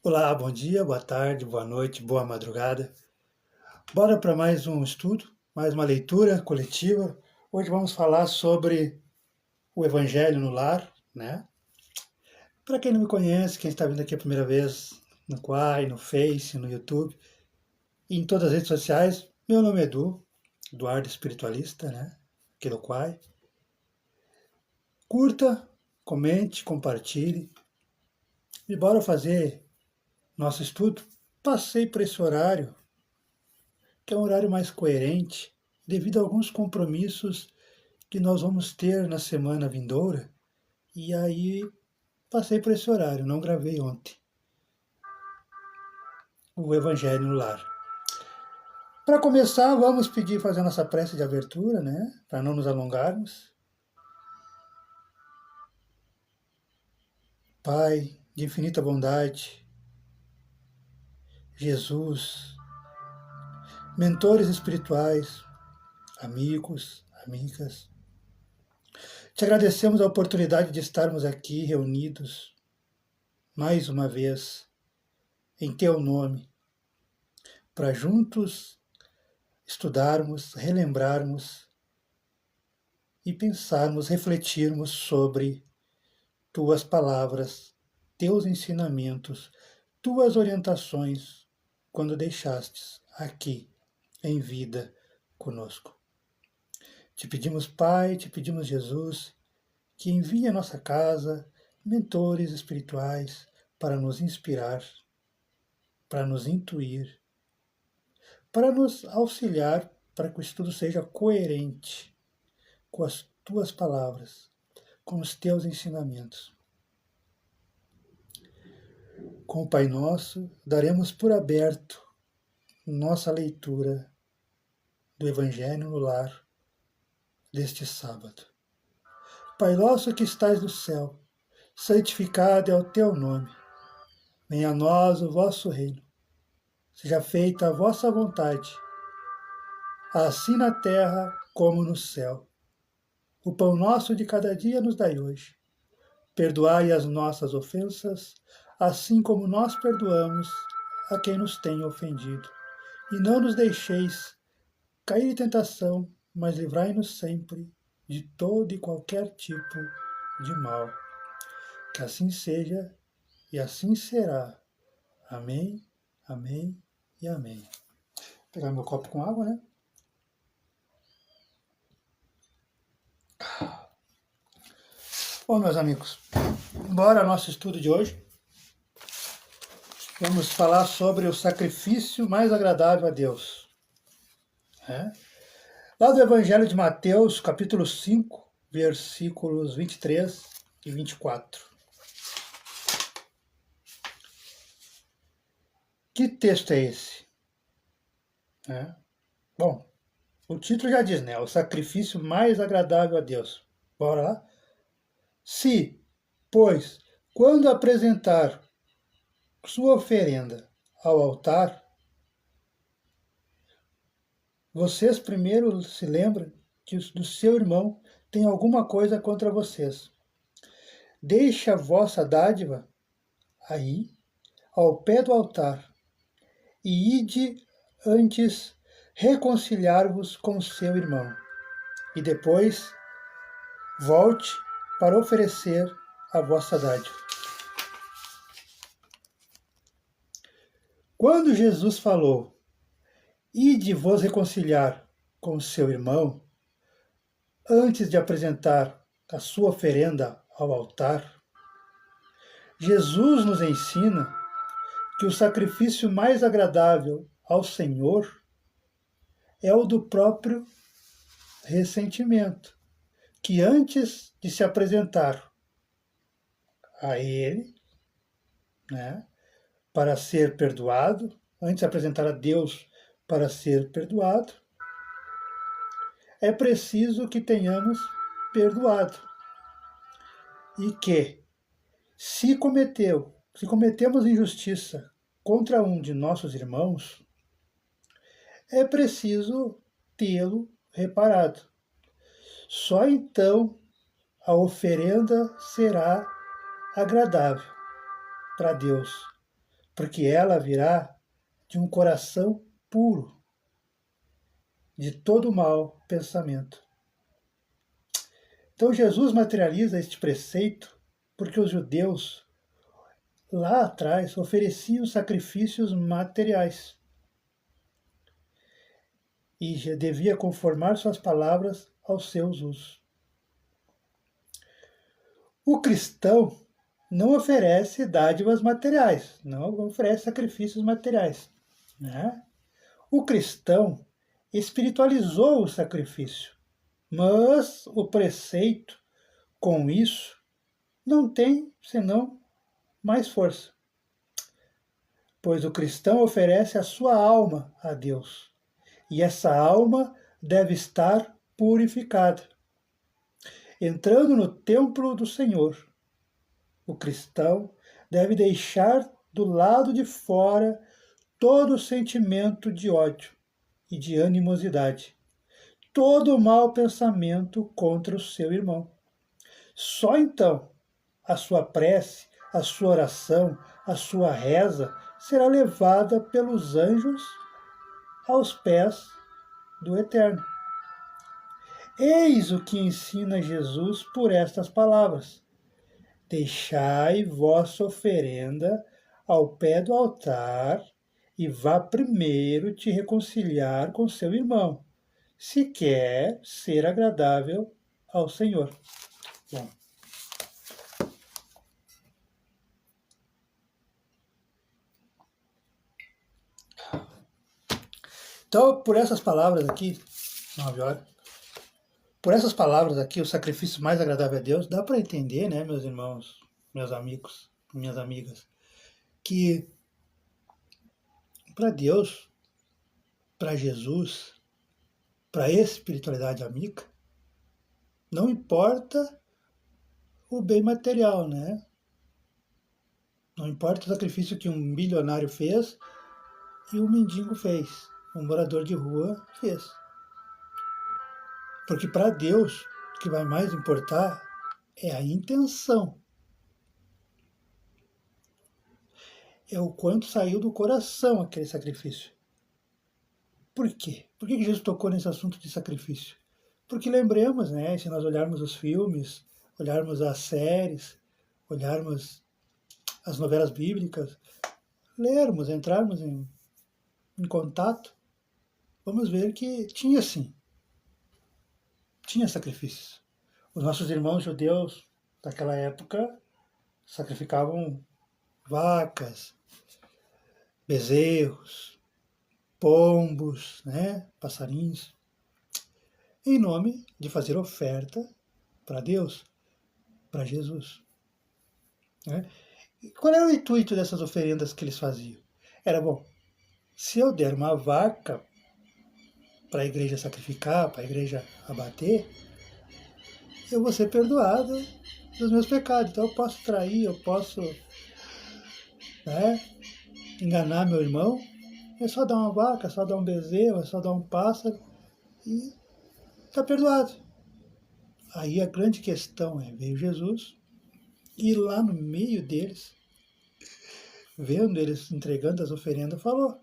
Olá, bom dia, boa tarde, boa noite, boa madrugada. Bora para mais um estudo, mais uma leitura coletiva. Hoje vamos falar sobre o Evangelho no Lar, né? Para quem não me conhece, quem está vindo aqui a primeira vez no Quai, no Face, no YouTube e em todas as redes sociais, meu nome é Edu, Eduardo Espiritualista, né? Aqui no Quai. Curta, comente, compartilhe e bora fazer nosso estudo. Passei por esse horário que é um horário mais coerente, devido a alguns compromissos que nós vamos ter na semana vindoura, e aí passei por esse horário, não gravei ontem o Evangelho no Lar. Para começar, vamos pedir fazer nossa prece de abertura, né? Para não nos alongarmos. Pai de infinita bondade, Jesus, mentores espirituais, amigos, amigas, te agradecemos a oportunidade de estarmos aqui reunidos mais uma vez em teu nome, para juntos estudarmos, relembrarmos e pensarmos, refletirmos sobre tuas palavras, teus ensinamentos, tuas orientações quando deixastes aqui em vida conosco. Te pedimos, Pai, te pedimos, Jesus, que envie à nossa casa mentores espirituais para nos inspirar, para nos intuir, para nos auxiliar para que o estudo seja coerente com as tuas palavras, com os teus ensinamentos. Com o Pai Nosso, daremos por aberto nossa leitura do Evangelho no Lar deste sábado. Pai nosso que estais no céu, santificado é o teu nome. Venha a nós o vosso reino. Seja feita a vossa vontade, assim na terra como no céu. O pão nosso de cada dia nos dai hoje. Perdoai as nossas ofensas, assim como nós perdoamos a quem nos tem ofendido. E não nos deixeis cair em tentação, mas livrai-nos sempre de todo e qualquer tipo de mal. Que assim seja e assim será. Amém, amém e amém. Vou pegar meu copo com água, né? Bom, meus amigos, bora ao nosso estudo de hoje. Vamos falar sobre o sacrifício mais agradável a Deus. Lá do Evangelho de Mateus, capítulo 5, versículos 23 e 24. Que texto é esse? Bom, o título já diz, né? O sacrifício mais agradável a Deus. Bora lá? Se, pois, quando apresentar sua oferenda ao altar, vocês primeiro se lembram que do seu irmão tem alguma coisa contra vocês. Deixe a vossa dádiva aí, ao pé do altar, e ide antes reconciliar-vos com seu irmão, e depois volte para oferecer a vossa dádiva. Quando Jesus falou, ide vos reconciliar com seu irmão, antes de apresentar a sua oferenda ao altar, Jesus nos ensina que o sacrifício mais agradável ao Senhor é o do próprio ressentimento, que antes de se apresentar a Ele, né, para ser perdoado, antes de apresentar a Deus para ser perdoado, é preciso que tenhamos perdoado. E que, se cometemos injustiça contra um de nossos irmãos, é preciso tê-lo reparado. Só então a oferenda será agradável para Deus, porque ela virá de um coração puro, de todo mau pensamento. Então Jesus materializa este preceito porque os judeus lá atrás ofereciam sacrifícios materiais e já devia conformar suas palavras aos seus usos. O cristão não oferece dádivas materiais, não oferece sacrifícios materiais, né? O cristão espiritualizou o sacrifício, mas o preceito, com isso, não tem senão mais força, pois o cristão oferece a sua alma a Deus, e essa alma deve estar purificada. Entrando no templo do Senhor, o cristão deve deixar do lado de fora todo o sentimento de ódio e de animosidade, todo o mau pensamento contra o seu irmão. Só então a sua prece, a sua oração, a sua reza será levada pelos anjos aos pés do Eterno. Eis o que ensina Jesus por estas palavras: deixai vossa oferenda ao pé do altar e vá primeiro te reconciliar com seu irmão, se quer ser agradável ao Senhor. Bom, então, por essas palavras aqui, 9 horas, por essas palavras aqui, o sacrifício mais agradável a Deus, dá para entender, né, meus irmãos, meus amigos, minhas amigas, que para Deus, para Jesus, para a espiritualidade amiga, não importa o bem material, né? Não importa o sacrifício que um milionário fez e um mendigo fez, um morador de rua fez. Porque para Deus, o que vai mais importar é a intenção. É o quanto saiu do coração aquele sacrifício. Por quê? Por que Jesus tocou nesse assunto de sacrifício? Porque lembremos, né, se nós olharmos os filmes, olharmos as séries, olharmos as novelas bíblicas, lermos, entrarmos em contato, vamos ver que tinha sim, tinha sacrifícios. Os nossos irmãos judeus daquela época sacrificavam vacas, bezerros, pombos, né, passarinhos, em nome de fazer oferta para Deus, para Jesus. Né? E qual era o intuito dessas oferendas que eles faziam? Era, bom, se eu der uma vaca para a igreja sacrificar, para a igreja abater, eu vou ser perdoado dos meus pecados. Então eu posso trair, eu posso, né, enganar meu irmão. É só dar uma vaca, é só dar um bezerro, é só dar um pássaro e está perdoado. Aí a grande questão é, veio Jesus e lá no meio deles, vendo eles entregando as oferendas, falou,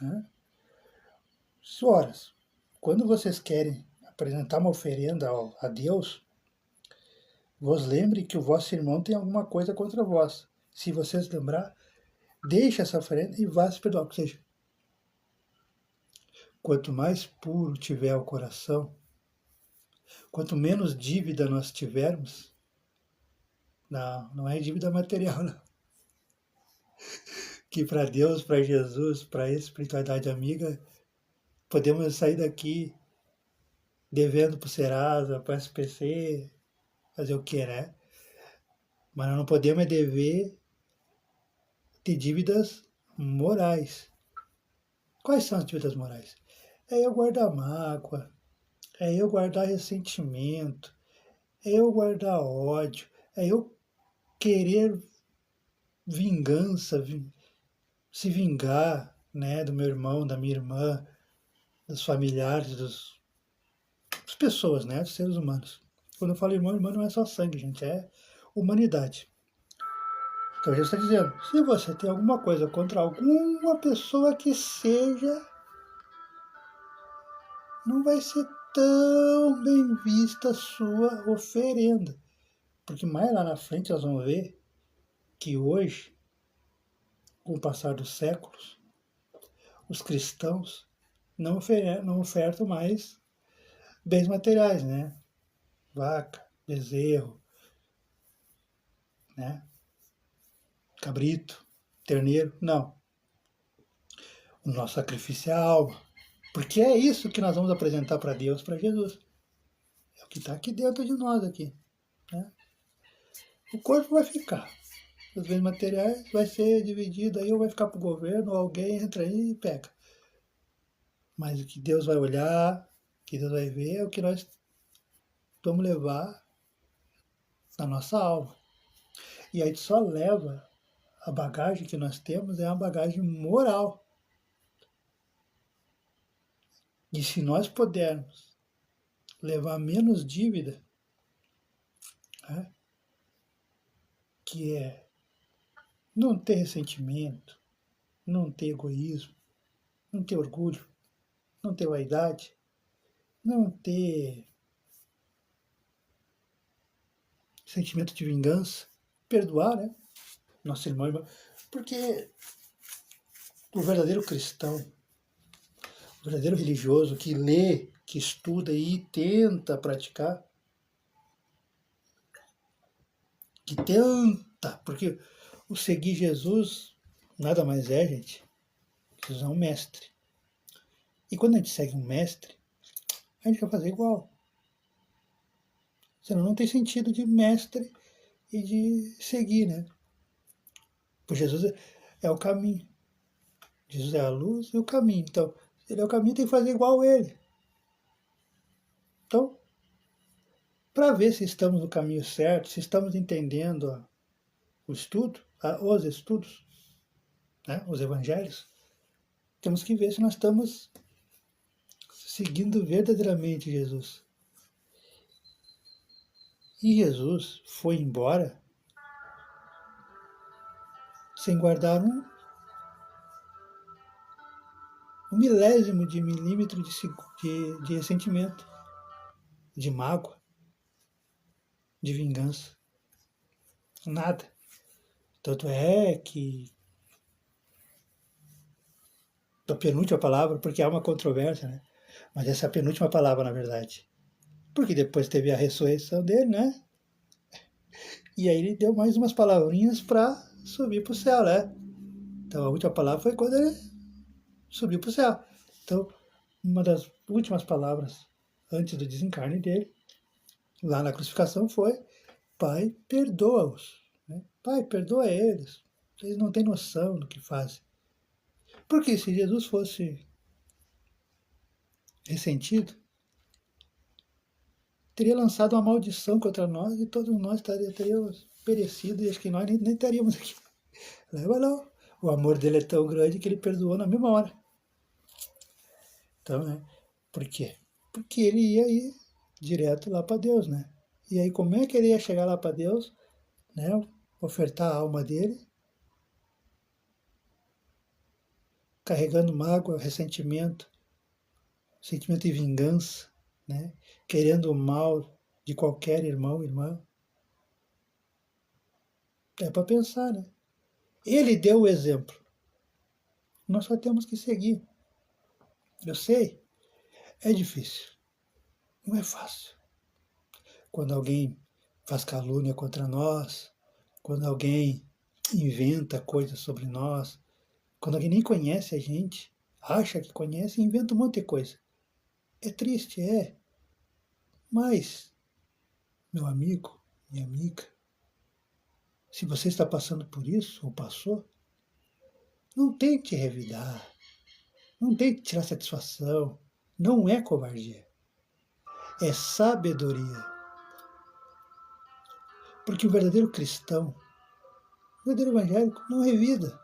né, senhoras, quando vocês querem apresentar uma oferenda a Deus, vos lembre que o vosso irmão tem alguma coisa contra vós. Se vocês lembrar, deixe essa oferenda e vá se perdoar. Ou seja, quanto mais puro tiver o coração, quanto menos dívida nós tivermos, não é dívida material, não. Que para Deus, para Jesus, para a espiritualidade amiga, podemos sair daqui devendo para o Serasa, para o SPC, fazer o que, né? Mas nós não podemos dever de dívidas morais. Quais são as dívidas morais? É eu guardar mágoa, é eu guardar ressentimento, é eu guardar ódio, é eu querer vingança, se vingar, né, do meu irmão, da minha irmã, dos familiares, das pessoas, né, dos seres humanos. Quando eu falo irmão, irmão não é só sangue, gente, é humanidade. Então Jesus está dizendo, se você tem alguma coisa contra alguma pessoa que seja, não vai ser tão bem vista a sua oferenda. Porque mais lá na frente nós vamos ver que hoje, com o passar dos séculos, os cristãos não ofertam mais bens materiais, né? Vaca, bezerro, né? Cabrito, terneiro, não. O nosso sacrifício é a alma. Porque é isso que nós vamos apresentar para Deus, para Jesus. É o que está aqui dentro de nós aqui. Né? O corpo vai ficar. Os bens materiais vai ser dividido aí, ou vai ficar para o governo, ou alguém entra aí e pega. Mas o que Deus vai olhar, o que Deus vai ver, é o que nós vamos levar na nossa alma. E aí só leva a bagagem que nós temos, é uma bagagem moral. E se nós pudermos levar menos dívida, né, que é não ter ressentimento, não ter egoísmo, não ter orgulho, não ter vaidade, não ter sentimento de vingança, perdoar, né? Nosso irmão e irmã. Porque o verdadeiro cristão, o verdadeiro religioso que lê, que estuda e tenta praticar, que tenta, porque o seguir Jesus nada mais é, gente, Jesus é um mestre. E quando a gente segue um mestre, a gente vai fazer igual. Senão não tem sentido de mestre e de seguir, né? Porque Jesus é o caminho. Jesus é a luz e o caminho. Então, se ele é o caminho, tem que fazer igual a ele. Então, para ver se estamos no caminho certo, se estamos entendendo o estudo, os estudos, né, os evangelhos, temos que ver se nós estamos seguindo verdadeiramente Jesus. E Jesus foi embora sem guardar um milésimo de milímetro de ressentimento, de mágoa, de vingança. Nada. Tanto é que a penúltima palavra, porque há uma controvérsia, né? Mas essa é a penúltima palavra, na verdade. Porque depois teve a ressurreição dele, né? E aí ele deu mais umas palavrinhas para subir para o céu, né? Então a última palavra foi quando ele subiu para o céu. Então, uma das últimas palavras antes do desencarne dele, lá na crucificação, foi: Pai, perdoa-os. Né? Pai, perdoa eles. Eles não têm noção do que fazem. Porque se Jesus fosse ressentido, teria lançado uma maldição contra nós e todos nós teríamos perecido e acho que nós nem estaríamos aqui. Leva não. O amor dele é tão grande que ele perdoou na mesma hora. Então, né? Por quê? Porque ele ia ir direto lá para Deus, né? E aí como é que ele ia chegar lá para Deus, né? Ofertar a alma dele, carregando mágoa, ressentimento, sentimento de vingança, né? Querendo o mal de qualquer irmão, irmã. É para pensar, né? Ele deu o exemplo. Nós só temos que seguir. Eu sei, é difícil. Não é fácil. Quando alguém faz calúnia contra nós, quando alguém inventa coisas sobre nós, quando alguém nem conhece a gente, acha que conhece e inventa um monte de coisa. É triste, é. Mas, meu amigo, minha amiga, se você está passando por isso, ou passou, não tente revidar, não tente tirar satisfação. Não é covardia, é sabedoria. Porque o verdadeiro cristão, o verdadeiro evangélico, não revida.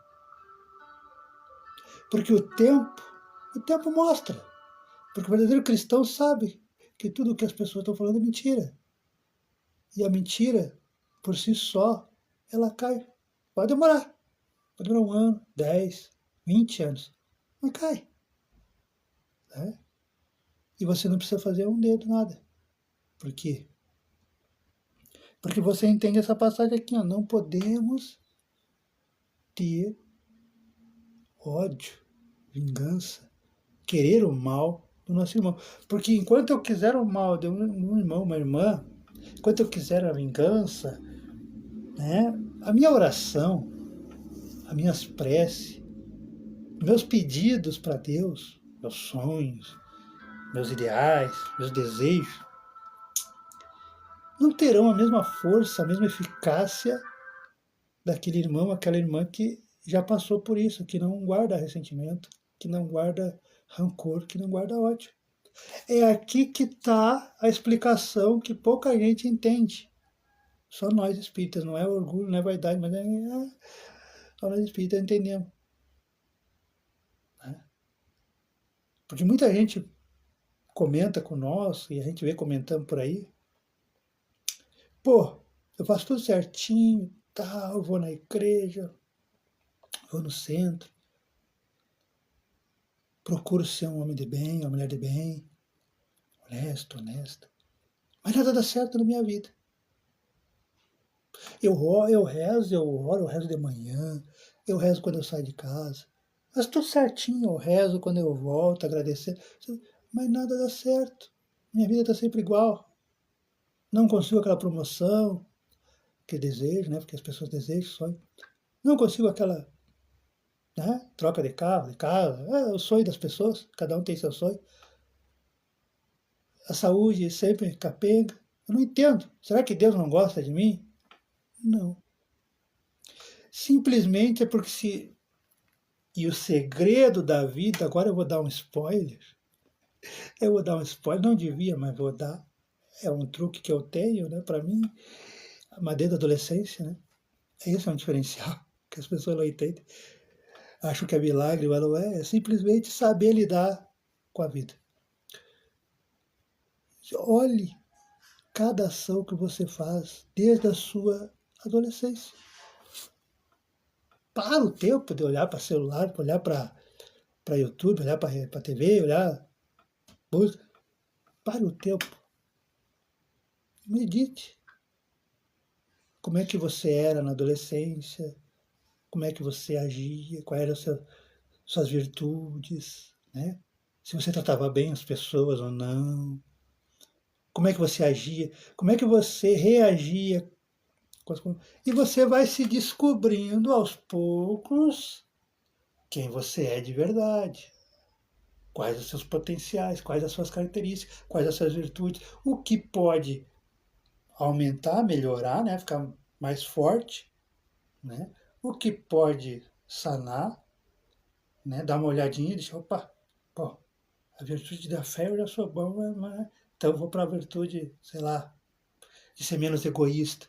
Porque o tempo mostra. Porque o verdadeiro cristão sabe que tudo o que as pessoas estão falando é mentira. E a mentira, por si só, ela cai. Pode demorar 1 ano, 10, 20 anos, mas cai. Né? E você não precisa fazer um dedo, nada. Por quê? Porque você entende essa passagem aqui, ó, não podemos ter ódio, vingança, querer o mal do nosso irmão. Porque enquanto eu quiser o mal de um irmão, uma irmã, enquanto eu quiser a vingança, né, a minha oração, as minhas preces, meus pedidos para Deus, meus sonhos, meus ideais, meus desejos, não terão a mesma força, a mesma eficácia daquele irmão, aquela irmã que já passou por isso, que não guarda ressentimento, que não guarda rancor, que não guarda ódio. É aqui que está a explicação que pouca gente entende. Só nós espíritas, não é orgulho, não é vaidade, mas só nós espíritas entendemos. Né? Porque muita gente comenta com nós, e a gente vê comentando por aí, pô, eu faço tudo certinho, tal, vou na igreja, vou no centro, procuro ser um homem de bem, uma mulher de bem, honesto, honesta, mas nada dá certo na minha vida. Eu rezo, eu rezo de manhã, eu rezo quando eu saio de casa, mas tudo certinho, eu rezo quando eu volto, agradecendo, mas nada dá certo. Minha vida está sempre igual. Não consigo aquela promoção que desejo, né? Porque as pessoas desejam, sonham. Não consigo aquela, né? Troca de carro, de casa. É o sonho das pessoas, cada um tem seu sonho. A saúde sempre capenga. Eu não entendo. Será que Deus não gosta de mim? Não. Simplesmente é porque se. E o segredo da vida, agora eu vou dar um spoiler. Eu vou dar um spoiler, não devia, mas vou dar. É um truque que eu tenho, né? Para mim, mas desde a adolescência, né? Esse é um diferencial que as pessoas não entendem. Acham que é milagre, mas não é. É simplesmente saber lidar com a vida. Olhe cada ação que você faz desde a sua adolescência. Para o tempo de olhar para celular, olhar para YouTube, olhar para TV, olhar música. Para o tempo. Medite. Como é que você era na adolescência? Como é que você agia? Quais eram suas virtudes? Né? Se você tratava bem as pessoas ou não. Como é que você agia? Como é que você reagia? E você vai se descobrindo aos poucos quem você é de verdade. Quais os seus potenciais, quais as suas características, quais as suas virtudes, o que pode aumentar, melhorar, né, ficar mais forte, né, o que pode sanar, né, dar uma olhadinha e deixar, opa, pô, a virtude da fé eu já sou bom, mas, então eu vou para a virtude, sei lá, de ser menos egoísta,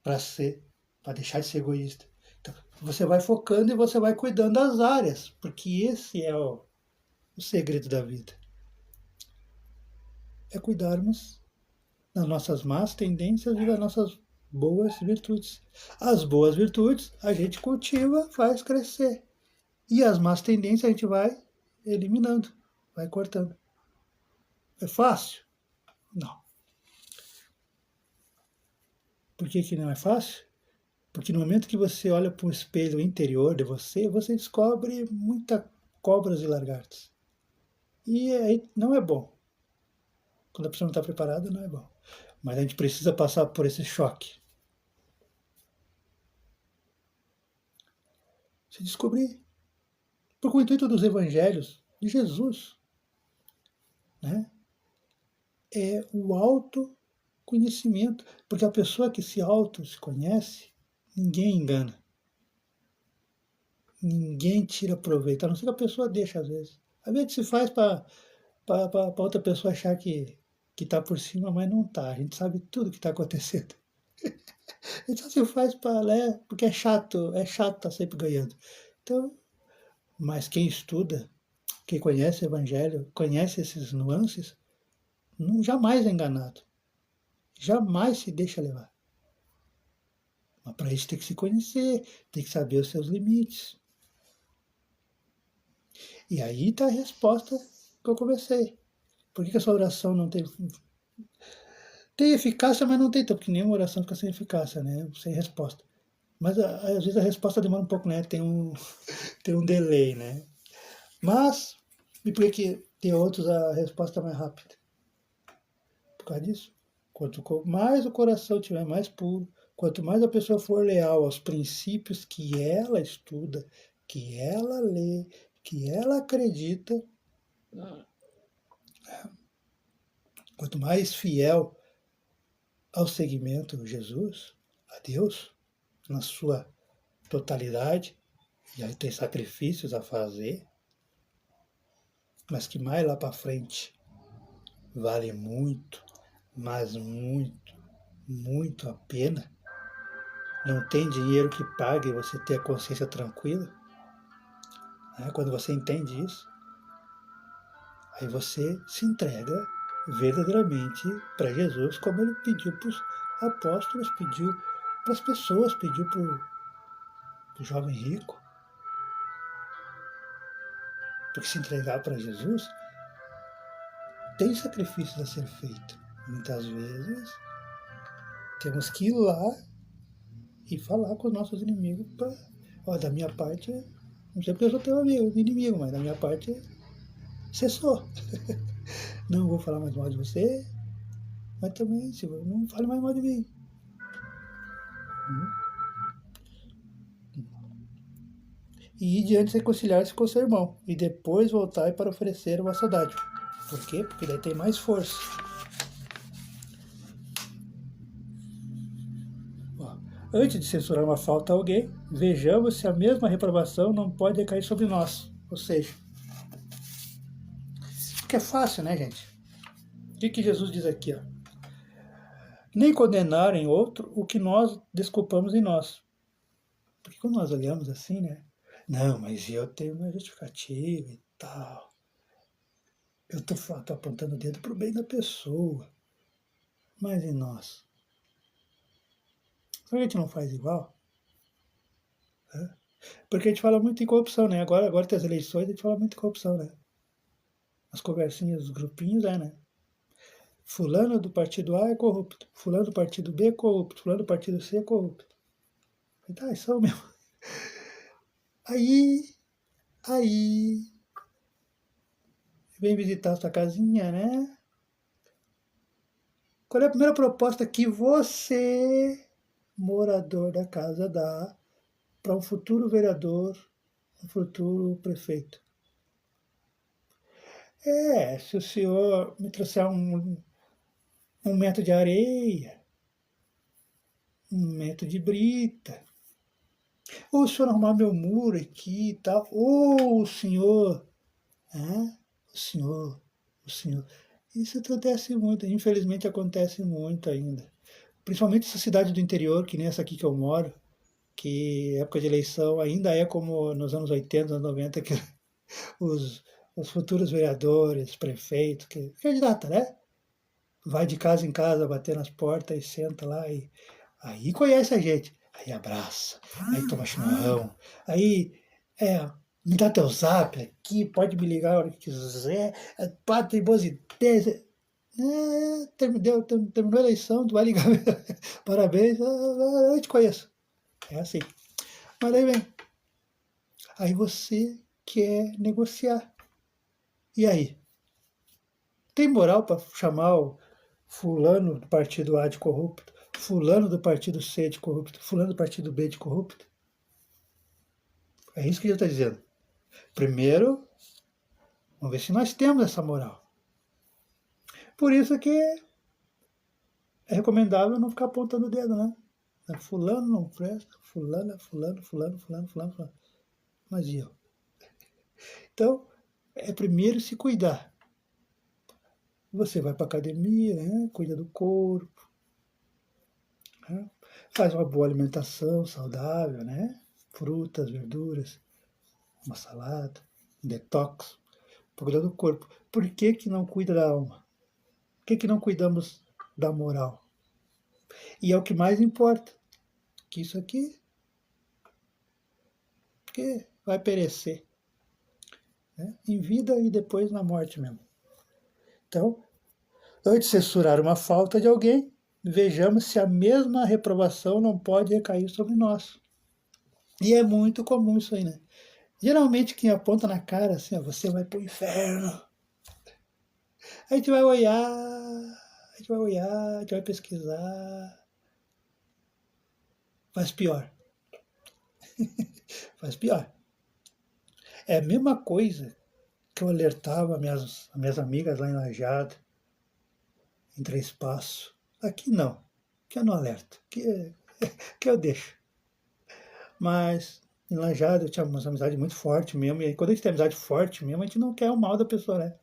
para deixar de ser egoísta. Então, você vai focando e você vai cuidando das áreas, porque esse é o segredo da vida. É cuidarmos das nossas más tendências e das nossas boas virtudes. As boas virtudes a gente cultiva, faz crescer. E as más tendências a gente vai eliminando, vai cortando. É fácil? Não. Por que não é fácil? Porque no momento que você olha para o espelho interior de você, você descobre muita cobras e lagartos. E aí não é bom. Quando a pessoa não está preparada, não é bom. Mas a gente precisa passar por esse choque. Se descobrir. Porque o intuito dos evangelhos de Jesus, né, é o autoconhecimento. Porque a pessoa que se se conhece, ninguém engana. Ninguém tira proveito. A não ser que a pessoa deixa, às vezes. Às vezes se faz para outra pessoa achar que está por cima, mas não está. A gente sabe tudo o que está acontecendo. A gente só se faz para, né, porque é chato estar tá sempre ganhando. Então, mas quem estuda, quem conhece o Evangelho, conhece esses nuances, jamais é enganado. Jamais se deixa levar. Mas para isso tem que se conhecer, tem que saber os seus limites. E aí está a resposta que eu comecei. Por que a sua oração não tem... Tem eficácia, mas não tem tanto, porque nenhuma oração fica sem eficácia, né? Sem resposta. Mas às vezes a resposta demora um pouco, né? Tem um delay, né? Mas, e por que tem outros a resposta é mais rápida? Por causa disso. Quanto mais o coração estiver mais puro, quanto mais a pessoa for leal aos princípios que ela estuda, que ela lê, que ela acredita, quanto mais fiel ao segmento de Jesus, a Deus, na sua totalidade, e aí tem sacrifícios a fazer, mas que mais lá para frente vale muito, mas muito, muito a pena. Não tem dinheiro que pague você ter a consciência tranquila. Né? Quando você entende isso, aí você se entrega verdadeiramente para Jesus, como ele pediu para os apóstolos, pediu para as pessoas, pediu para o jovem rico. Porque se entregar para Jesus tem sacrifícios a ser feito. Muitas vezes temos que ir lá e falar com os nossos inimigos para, da minha parte, não sei porque eu sou teu amigo, inimigo, mas da minha parte cessou. Não vou falar mais mal de você, mas também não fale mais mal de mim. E ir diante reconciliar-se com o seu irmão, e depois voltar para oferecer uma saudade. Por quê? Porque daí tem mais força. Ó, antes de censurar uma falta a alguém, vejamos se a mesma reprovação não pode recair sobre nós. Ou seja, porque é fácil, né, gente? O que Jesus diz aqui? Ó? Nem condenar em outro o que nós desculpamos em nós. Porque quando nós olhamos assim, né? Não, mas eu tenho uma justificativa e tal. Eu tô apontando o dedo pro bem da pessoa. Mas em nós? Será que a gente não faz igual? É? Porque a gente fala muito em corrupção, né? Agora tem as eleições, a gente fala muito em corrupção, né? As conversinhas, os grupinhos, né? Fulano do partido A é corrupto. Fulano do partido B é corrupto. Fulano do partido C é corrupto. Tá, isso é o mesmo. Aí, vem visitar a sua casinha, né? Qual é a primeira proposta que você, morador da casa, dá para um futuro vereador, um futuro prefeito? Se o senhor me trouxer um metro de areia, um metro de brita, ou o senhor arrumar meu muro aqui e tal, ou o senhor, o senhor, o senhor. Isso acontece muito, infelizmente acontece muito ainda. Principalmente essa cidade do interior, que nem essa aqui que eu moro, que época de eleição ainda é como nos anos 80, anos 90, que os futuros vereadores, prefeitos, que candidata, né? Vai de casa em casa, bater nas portas e senta lá e aí conhece a gente. Aí abraça, aí toma chimarrão, aí me dá teu zap aqui, pode me ligar a hora que quiser, tem boas ideias. Terminou a eleição, tu vai ligar, parabéns, eu te conheço. É assim. Mas aí vem, aí você quer negociar. E aí? Tem moral para chamar o fulano do partido A de corrupto, fulano do partido C de corrupto, fulano do partido B de corrupto? É isso que ele está dizendo. Primeiro, vamos ver se nós temos essa moral. Por isso que é recomendável não ficar apontando o dedo, né? Fulano não presta, fulano. Mas e eu? Então, é primeiro se cuidar. Você vai para academia, né? Cuida do corpo, né? Faz uma boa alimentação saudável, né? Frutas, verduras, uma salada, um detox, para cuidar do corpo. Por que não cuida da alma? Por que não cuidamos da moral? E é o que mais importa, que isso aqui porque vai perecer, né? Em vida e depois na morte mesmo. Então, antes de censurar uma falta de alguém, vejamos se a mesma reprovação não pode recair sobre nós. E é muito comum isso aí, né? Geralmente quem aponta na cara assim, ó, você vai pro inferno. A gente vai olhar, a gente vai olhar, a gente vai pesquisar. Faz pior. Faz pior. É a mesma coisa que eu alertava minhas amigas lá em Lajado, em Três Passos. Aqui não. Aqui eu não alerto. Aqui eu deixo. Mas em Lajado eu tinha uma amizade muito forte mesmo. E aí, quando a gente tem amizade forte mesmo, a gente não quer o mal da pessoa, né?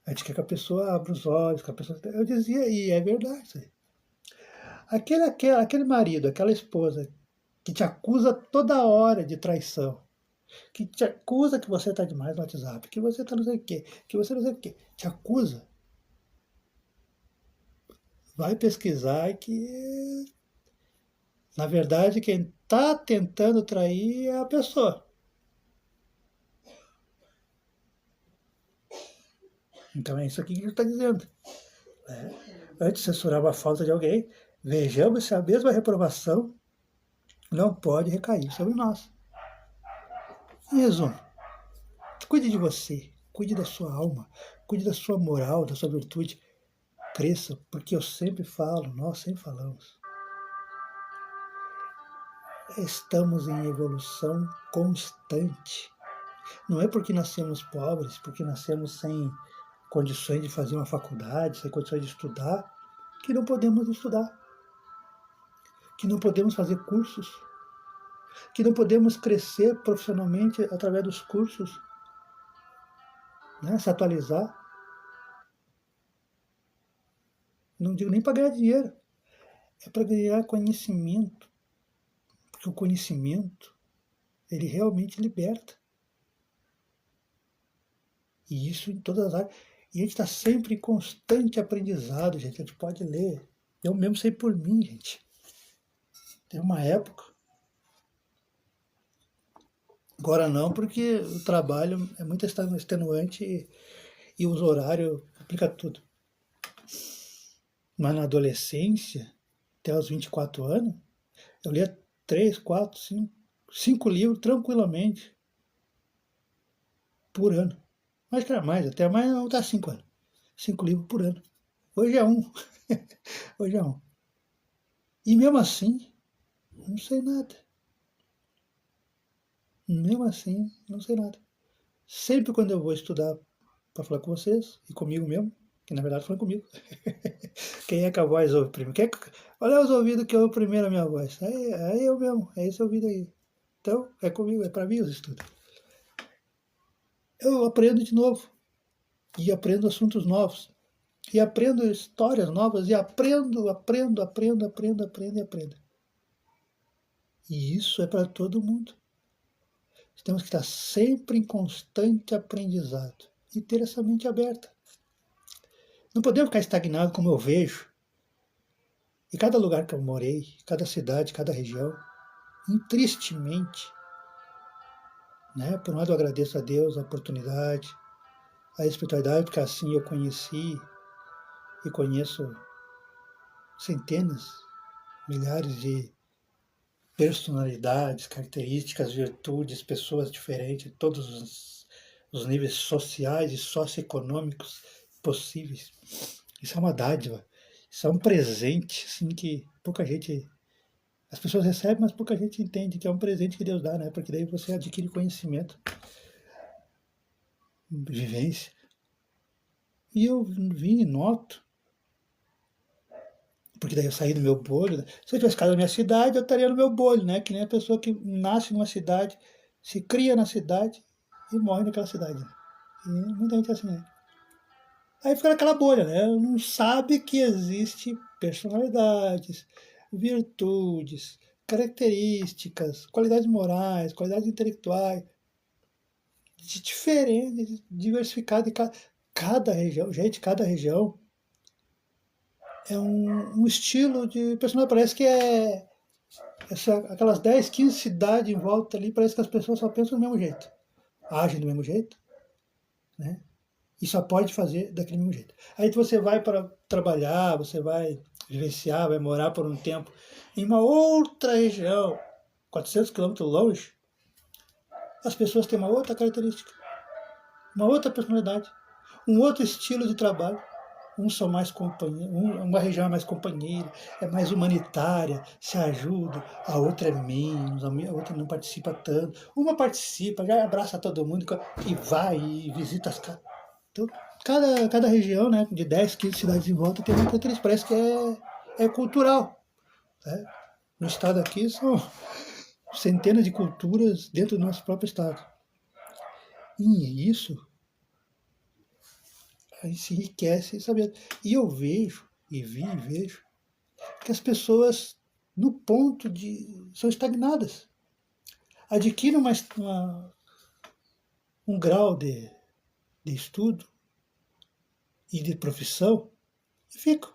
A gente quer que a pessoa abra os olhos, que a pessoa. Eu dizia, e é verdade isso aí. Aquele marido, aquela esposa que te acusa toda hora de traição, que te acusa que você está demais no WhatsApp, que você está não sei o quê, que você não sei o quê, te acusa, vai pesquisar que, na verdade, quem está tentando trair é a pessoa. Então é isso aqui que ele está dizendo. Né? Antes de censurar uma falta de alguém, vejamos se a mesma reprovação não pode recair sobre nós. Em resumo, cuide de você, cuide da sua alma, cuide da sua moral, da sua virtude. Cresça, porque eu sempre falo, nós sempre falamos. Estamos em evolução constante. Não é porque nascemos pobres, porque nascemos sem condições de fazer uma faculdade, sem condições de estudar, que não podemos estudar, que não podemos fazer cursos, que não podemos crescer profissionalmente através dos cursos, né? Se atualizar. Não digo nem para ganhar dinheiro, é para ganhar conhecimento, porque o conhecimento, ele realmente liberta. E isso em todas as áreas. E a gente está sempre em constante aprendizado, gente. A gente pode ler. Eu mesmo sei por mim, gente. Tem uma época. Agora não, porque o trabalho é muito extenuante e os horários complica tudo. Mas na adolescência, até os 24 anos, eu lia 3, 4, 5 livros tranquilamente por ano. Acho que era mais, até mais não dá 5 anos. 5 livros por ano. Hoje é um. Hoje é um. E mesmo assim, não sei nada. Mesmo assim, não sei nada. Sempre quando eu vou estudar para falar com vocês, e comigo mesmo, que na verdade foi comigo. Quem é que a voz ouve primeiro? Olha os ouvidos que ouve primeiro a minha voz. É eu mesmo, é esse ouvido aí. Então, é comigo, é para mim os estudos. Eu aprendo de novo. E aprendo assuntos novos. E aprendo histórias novas. E aprendo. E isso é para todo mundo. Temos que estar sempre em constante aprendizado e ter essa mente aberta. Não podemos ficar estagnados como eu vejo. E cada lugar que eu morei, cada cidade, cada região, tristemente, né? Por um lado eu agradeço a Deus a oportunidade, a espiritualidade, porque assim eu conheci e conheço centenas, milhares de personalidades, características, virtudes, pessoas diferentes, todos os níveis sociais e socioeconômicos possíveis. Isso é uma dádiva, isso é um presente assim, que pouca gente. As pessoas recebem, mas pouca gente entende que é um presente que Deus dá, né? Porque daí você adquire conhecimento, vivência. E eu vim e noto, porque daí eu saí do meu bolho. Né? Se eu tivesse ficado na minha cidade, eu estaria no meu bolho, né? Que nem a pessoa que nasce numa cidade, se cria na cidade e morre naquela cidade. Né? E muita gente é assim, né? Aí fica naquela bolha, né? Não sabe que existe personalidades, virtudes, características, qualidades morais, qualidades intelectuais, diferentes, diversificadas em cada região. Gente, cada região é um estilo de personagem. Parece que aquelas 10, 15 cidades em volta ali, parece que as pessoas só pensam do mesmo jeito, agem do mesmo jeito, né? E só pode fazer daquele mesmo jeito. Aí você vai para trabalhar, você vai vivenciar, vai morar por um tempo em uma outra região, 400 quilômetros longe, as pessoas têm uma outra característica, uma outra personalidade, um outro estilo de trabalho. Uns são mais companheiros, uma região é mais companheira, é mais humanitária, se ajuda, a outra é menos, a outra não participa tanto. Uma participa, já abraça todo mundo e vai e visita as casas. Então, cada região, né, de 10, 15 cidades em volta, tem uma característica, parece que é cultural. Né? No estado aqui são centenas de culturas dentro do nosso próprio estado. E isso aí se enriquece sabendo. E eu vejo, e vejo, que as pessoas, no ponto de. São estagnadas. Adquirem um grau de estudo e de profissão e ficam.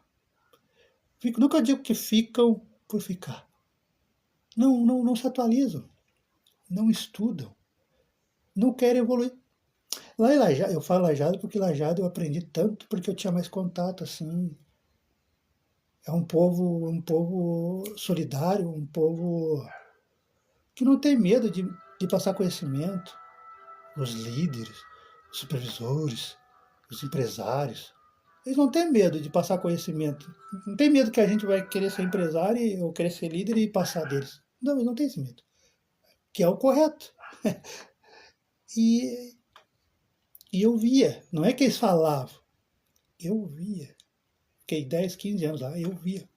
Nunca digo que ficam por ficar. Não se atualizam, não estudam, não querem evoluir. Lá em Lajado, eu falo Lajado porque Lajado eu aprendi tanto porque eu tinha mais contato, assim. É um povo solidário, um povo que não tem medo de passar conhecimento. Os líderes, os supervisores, os empresários, eles não têm medo de passar conhecimento. Não tem medo que a gente vai querer ser empresário ou querer ser líder e passar deles. Não, eles não têm esse medo. Que é o correto. E, e eu via, não é que eles falavam, eu via. Fiquei 10, 15 anos lá, eu via.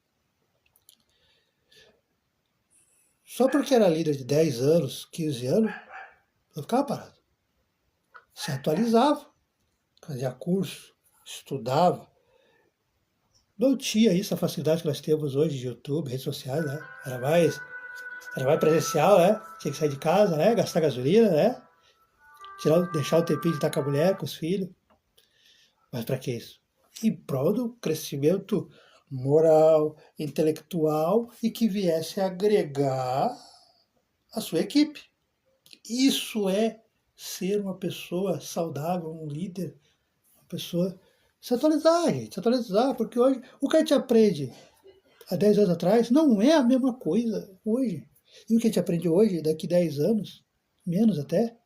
Só porque era líder de 10 anos, 15 anos, eu ficava parado. Se atualizava, fazia curso, estudava. Não tinha isso, a facilidade que nós temos hoje de YouTube, redes sociais, né? Era mais presencial, né? Tinha que sair de casa, né? Gastar gasolina, né? Deixar o tempinho de estar com a mulher, com os filhos. Mas para que isso? Em prol do crescimento moral, intelectual e que viesse a agregar a sua equipe. Isso é ser uma pessoa saudável, um líder, uma pessoa. Se atualizar, gente, se atualizar, porque hoje o que a gente aprende há 10 anos atrás não é a mesma coisa hoje. E o que a gente aprende hoje, daqui 10 anos, menos até,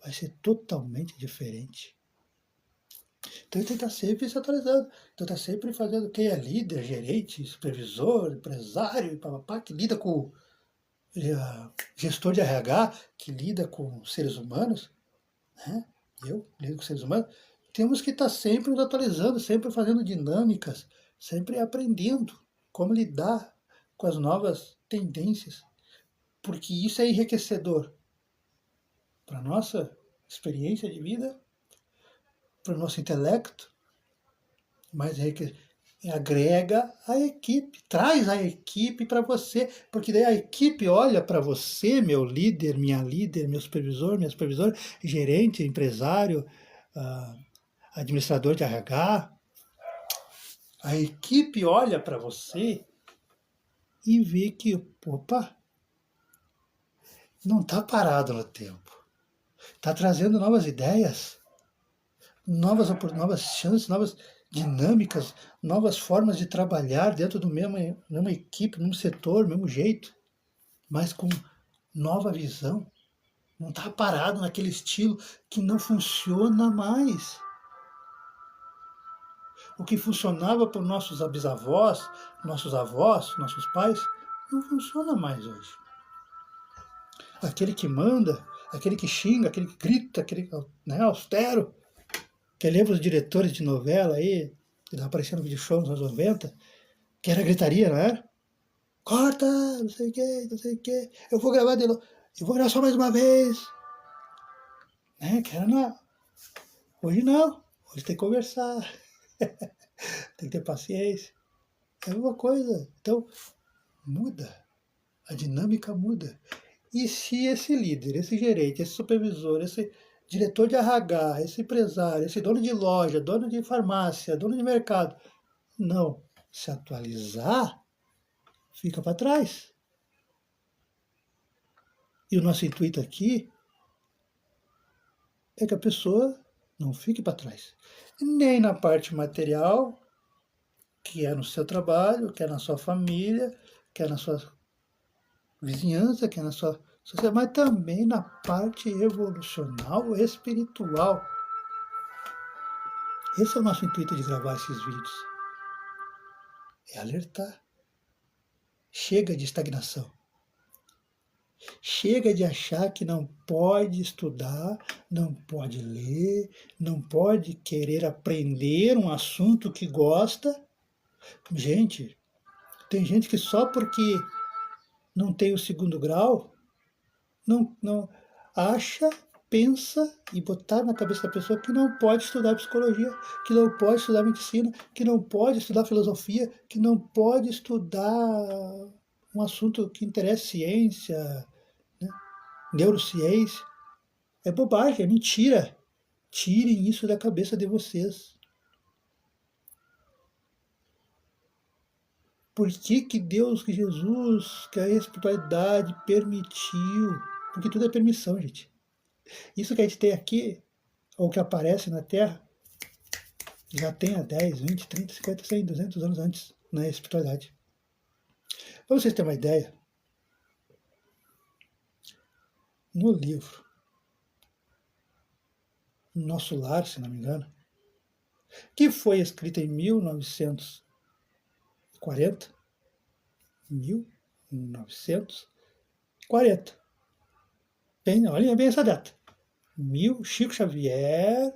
vai ser totalmente diferente. Então a gente está sempre se atualizando. Então está sempre fazendo quem é líder, gerente, supervisor, empresário, papapá, que lida com gestor de RH, que lida com seres humanos, né? Eu lido com seres humanos. Temos que estar sempre nos atualizando, sempre fazendo dinâmicas, sempre aprendendo como lidar com as novas tendências, porque isso é enriquecedor para a nossa experiência de vida, para o nosso intelecto, mas agrega a equipe, traz a equipe para você, porque daí a equipe olha para você, meu líder, minha líder, meu supervisor, minha supervisora, gerente, empresário, administrador de RH. A equipe olha para você e vê que, opa, não está parado no tempo. Está trazendo novas ideias, novas chances, novas dinâmicas, novas formas de trabalhar dentro do mesma equipe, mesmo setor, mesmo jeito, mas com nova visão. Não está parado naquele estilo que não funciona mais. O que funcionava para os nossos bisavós, nossos avós, nossos pais, não funciona mais hoje. Aquele que manda, aquele que xinga, aquele que grita, aquele austero, que lembra os diretores de novela aí, que aparecendo no vídeo show nos anos 90, que era gritaria, não era? Corta, não sei o que, não sei o que, eu vou gravar de novo, eu vou gravar só mais uma vez. Que era não. Hoje não, hoje tem que conversar, tem que ter paciência. É a mesma coisa. Então, muda, a dinâmica muda. E se esse líder, esse gerente, esse supervisor, esse diretor de RH, esse empresário, esse dono de loja, dono de farmácia, dono de mercado, não se atualizar, fica para trás. E o nosso intuito aqui é que a pessoa não fique para trás. Nem na parte material, que é no seu trabalho, que é na sua família, que é na sua vizinhança, que é na sua sociedade, mas também na parte evolucional, espiritual. Esse é o nosso intuito de gravar esses vídeos. É alertar. Chega de estagnação. Chega de achar que não pode estudar, não pode ler, não pode querer aprender um assunto que gosta. Gente, tem gente que só porque não tem o segundo grau, não acha, pensa e botar na cabeça da pessoa que não pode estudar psicologia, que não pode estudar medicina, que não pode estudar filosofia, que não pode estudar um assunto que interessa ciência, né? Neurociência. É bobagem, é mentira. Tirem isso da cabeça de vocês. Por que Deus, que Jesus, que a espiritualidade permitiu? Porque tudo é permissão, gente. Isso que a gente tem aqui, ou que aparece na Terra, já tem há 10, 20, 30, 50, 100, 200 anos antes na espiritualidade. Para vocês terem uma ideia, no livro Nosso Lar, se não me engano, que foi escrito em 1940, 1940. Bem, olhem bem essa data. Chico Xavier,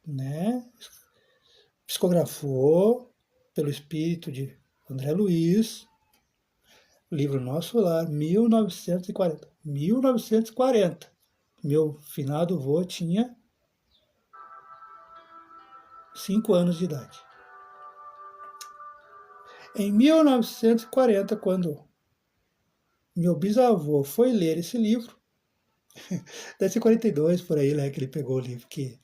né, psicografou pelo espírito de André Luiz, livro Nosso Lar, 1940. 1940. Meu finado avô tinha 5 anos de idade. Em 1940, quando meu bisavô foi ler esse livro, deve ser 42 por aí, né, que ele pegou o livro, que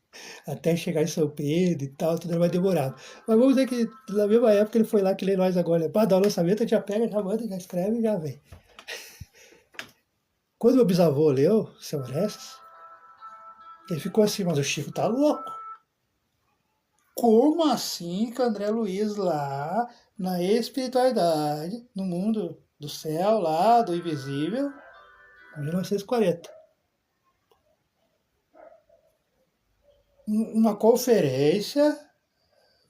até chegar em São Pedro e tal, tudo era mais demorado. Mas vamos dizer que na mesma época ele foi lá que lê nós agora. Para dar o lançamento, já pega, já manda, já escreve e já vem. Quando meu bisavô leu, seu Orestes, ele ficou assim, mas o Chico tá louco. Como assim que André Luiz lá, na espiritualidade, no mundo do céu, lá, do invisível, em 1940. Uma conferência,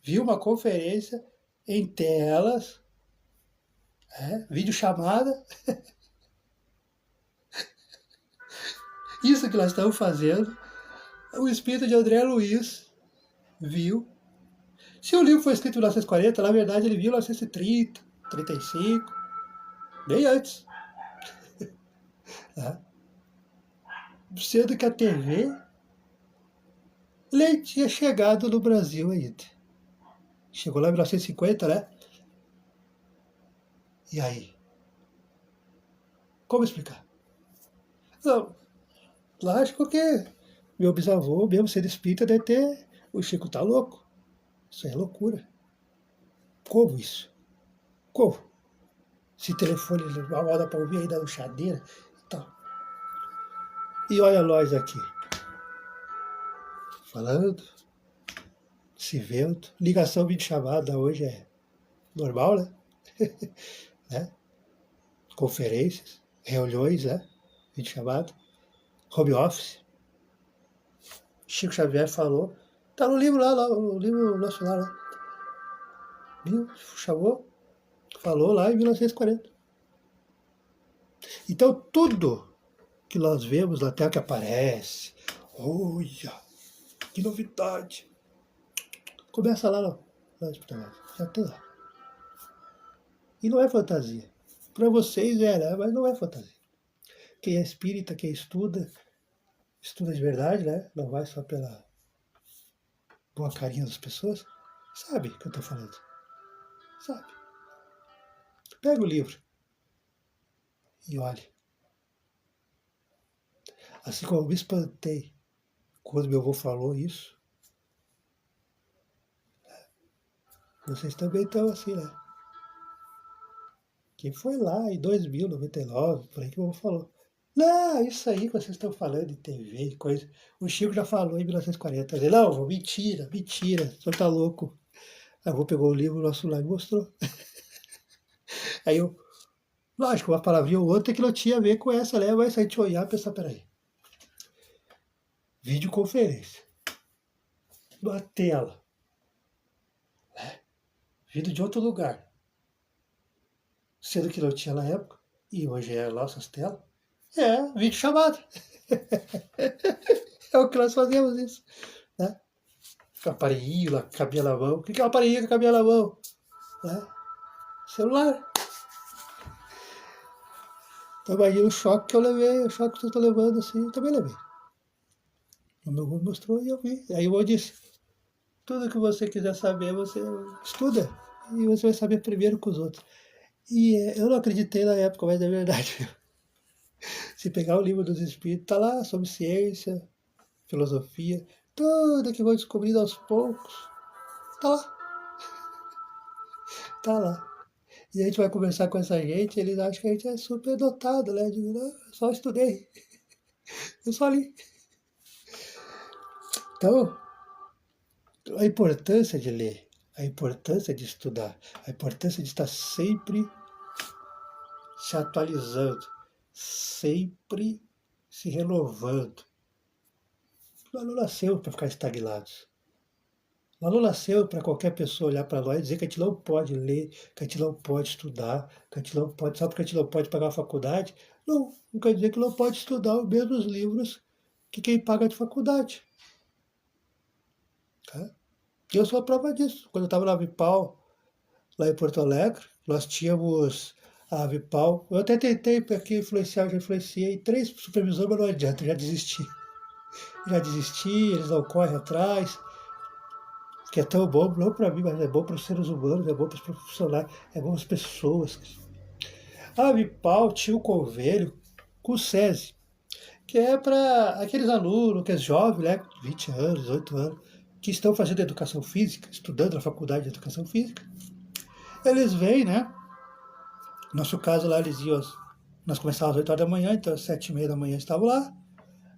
viu uma conferência em telas, videochamada, isso que nós estamos fazendo, o espírito de André Luiz viu. Se o livro foi escrito em 1940, na verdade ele viu em 1930, 35, bem antes. Né? Sendo que a TV nem tinha chegado no Brasil ainda. Chegou lá em 1950, né? E aí? Como explicar? Não, lógico que meu bisavô, mesmo sendo espírita, deve ter... O Chico tá louco. Isso é loucura. Como isso? Como? Se telefone roda para ouvir aí da luxadeira e tal. E olha nós aqui. Falando, se vendo. Ligação videochamada hoje é normal, né? né? Conferências, reuniões, né? Videochamada. Home office. Chico Xavier falou. Tá no livro lá o livro Nosso Lar lá. Viu? Chamou, falou lá em 1940. Então tudo que nós vemos na tela que aparece, olha, que novidade. Começa lá no hospital, já tem lá. E não é fantasia. Para vocês é, né? Mas não é fantasia. Quem é espírita, quem estuda de verdade, né? Não vai só pela boa carinha das pessoas, sabe o que eu estou falando. Sabe? Pega o livro e olhe. Assim como eu me espantei quando meu avô falou isso, Vocês também estão assim, né? Que foi lá em 2099, por aí que o povo falou. Não, isso aí que vocês estão falando de TV, de coisa. O Chico já falou em 1940. Ele, não, mentira, mentira, o senhor tá louco. Aí eu vou pegar o livro, o nosso lá e mostrou. Aí eu, lógico, uma palavrinha ou outra que não tinha a ver com essa, né? Mas a gente olhar e pensar, peraí. Videoconferência. Uma tela. Né? Vindo de outro lugar. Sendo que não tinha na época. E hoje é nossas telas. É, vídeo chamada. É o que nós fazemos isso. Né? O aparelhinho lá que cabia na mão. O que é o aparelhinho que cabia na mão? Né? Celular. Então imagina o choque que eu levei, o choque que você está levando assim, eu também levei. O meu avô mostrou e eu vi. Aí o avô disse, tudo que você quiser saber, você estuda. E você vai saber primeiro que os outros. E eu não acreditei na época, mas é verdade. Se pegar o livro dos Espíritos, tá lá sobre ciência, filosofia, tudo que eu vou descobrindo aos poucos. Tá lá, tá lá. E a gente vai conversar com essa gente, eles acham que a gente é super dotado, né? Eu digo, não, eu só estudei, eu só li. Então, a importância de ler, a importância de estudar, a importância de estar sempre se atualizando, sempre se renovando. Nós não nasceu para ficar estagnados. Nós não nasceu para qualquer pessoa olhar para nós e dizer que a gente não pode ler, que a gente não pode estudar, que a gente não pode, só porque a gente não pode pagar a faculdade. Não quer dizer que não pode estudar os mesmos livros que quem paga de faculdade. Tá? E eu sou a prova disso. Quando eu estava na Vipal, lá em Porto Alegre, nós tínhamos a Vipal. Eu até tentei aqui influenciar, já influenciei 3 supervisores, mas não adianta, já desisti. Já desisti, eles não correm atrás, que é tão bom, não para mim, mas é bom para os seres humanos, é bom para os profissionais, é bom para as pessoas. A Vipal tinha um convênio com o SESI, que é para aqueles alunos, aqueles jovens, né, 20 anos, 18 anos, que estão fazendo educação física, estudando na faculdade de educação física. Eles vêm, né? No nosso caso lá, eles iam, nós começávamos às 8 horas da manhã, então às 7h30 da manhã estavam lá.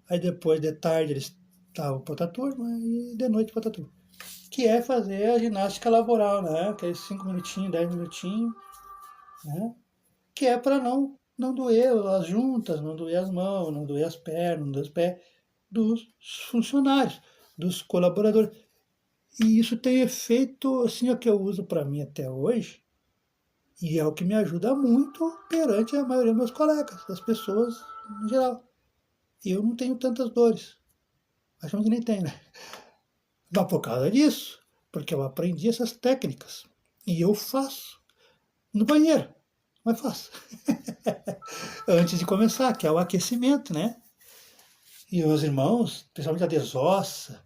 Aí depois de tarde eles estavam para outra turma e de noite para outra turma. Que é fazer a ginástica laboral, né? Aqueles 5 minutinhos, 10 minutinhos, né? Que é para não doer as juntas, não doer as mãos, não doer as pernas, não doer os pés dos funcionários, dos colaboradores. E isso tem efeito, assim, é o que eu uso para mim até hoje, e é o que me ajuda muito perante a maioria dos meus colegas, das pessoas em geral. Eu não tenho tantas dores. Acho que nem tem, né? Mas por causa disso, porque eu aprendi essas técnicas. E eu faço no banheiro, mas faço. Antes de começar, que é o aquecimento, né? E os irmãos, principalmente da desossa,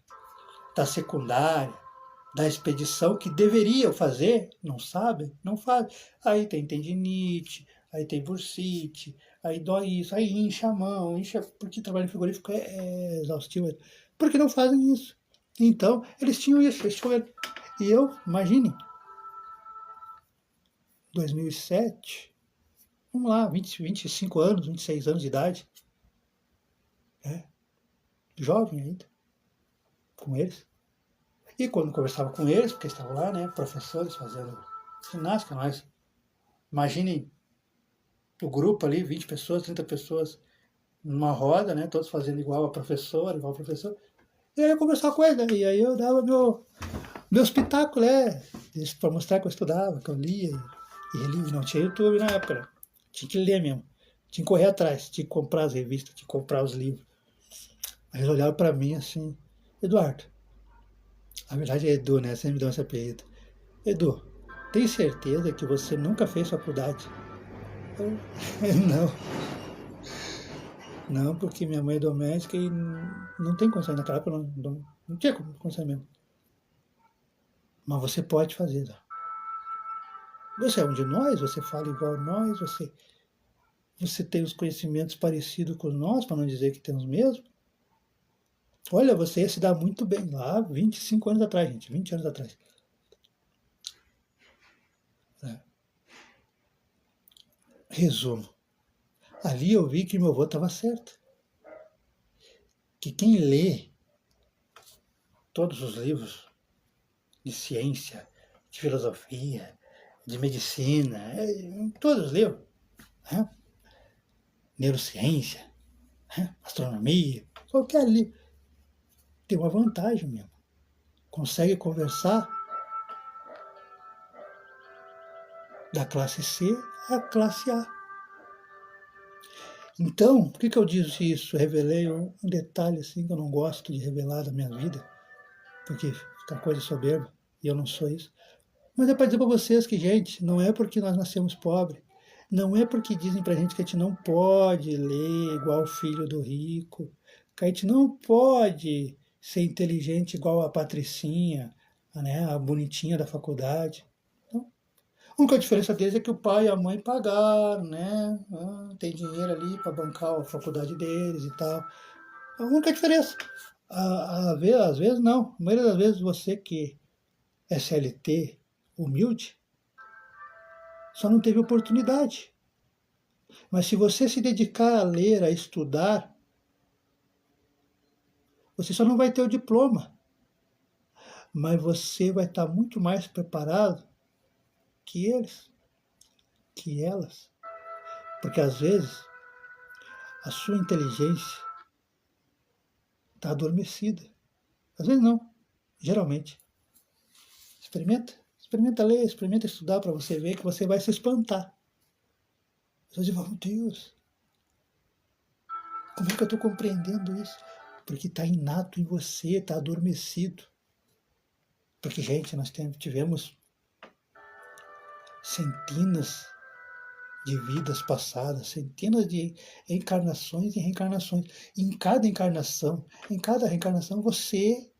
da secundária, da expedição, que deveriam fazer, não sabem, não fazem. Aí tem tendinite, aí tem bursite, aí dói isso, aí incha a mão, incha, porque trabalho em frigorífico é exaustivo. Porque não fazem isso. Então, eles tinham isso, eles tinham. E eu, imagine, 2007, vamos lá, 25 anos, 26 anos de idade, né? Jovem ainda, com eles. E quando conversava com eles, porque estavam lá, né, professores fazendo ginástica, nós, imaginem o grupo ali, 20 pessoas, 30 pessoas, numa roda, né, todos fazendo igual a professora, igual ao professor. E aí eu conversava com eles, né, e aí eu dava meu espetáculo, né, para mostrar que eu estudava, que eu lia e relia. Não tinha YouTube na época, né? Tinha que ler mesmo, tinha que correr atrás, tinha que comprar as revistas, tinha que comprar os livros. Aí eles olharam para mim assim, Eduardo, a verdade é Edu, né, sempre me deu esse apelido. Edu, tem certeza que você nunca fez faculdade? Eu, não, não, porque minha mãe é doméstica e não tem condições naquela época, não tinha condições mesmo. Mas você pode fazer. Não. Você é um de nós, você fala igual a nós, você tem os conhecimentos parecidos com nós, para não dizer que tem os mesmos. Olha, você ia se dar muito bem lá 25 anos atrás, gente, 20 anos atrás. Resumo. Ali eu vi que meu avô estava certo. Que quem lê todos os livros de ciência, de filosofia, de medicina, todos os livros, né? Neurociência, né? Astronomia, qualquer livro, tem uma vantagem mesmo. Consegue conversar da classe C à classe A. Então, por que eu disse isso? Revelei um detalhe assim que eu não gosto de revelar da minha vida, porque fica coisa soberba, e eu não sou isso. Mas é para dizer para vocês que, gente, não é porque nós nascemos pobres, não é porque dizem para a gente que a gente não pode ler igual o filho do rico, que a gente não pode ser inteligente igual a Patricinha, né, a bonitinha da faculdade. Não. A única diferença deles é que o pai e a mãe pagaram, né? Tem dinheiro ali para bancar a faculdade deles e tal. A única diferença. Às vezes não. A maioria das vezes você que é CLT, humilde, só não teve oportunidade. Mas se você se dedicar a ler, a estudar, você só não vai ter o diploma, mas você vai estar muito mais preparado que eles, que elas. Porque às vezes a sua inteligência está adormecida. Às vezes não, geralmente. Experimenta ler, experimenta estudar para você ver que você vai se espantar. Você vai dizer, meu Deus, como é que eu estou compreendendo isso? Porque está inato em você, está adormecido. Porque, gente, nós tivemos centenas de vidas passadas, centenas de encarnações e reencarnações. E em cada reencarnação, você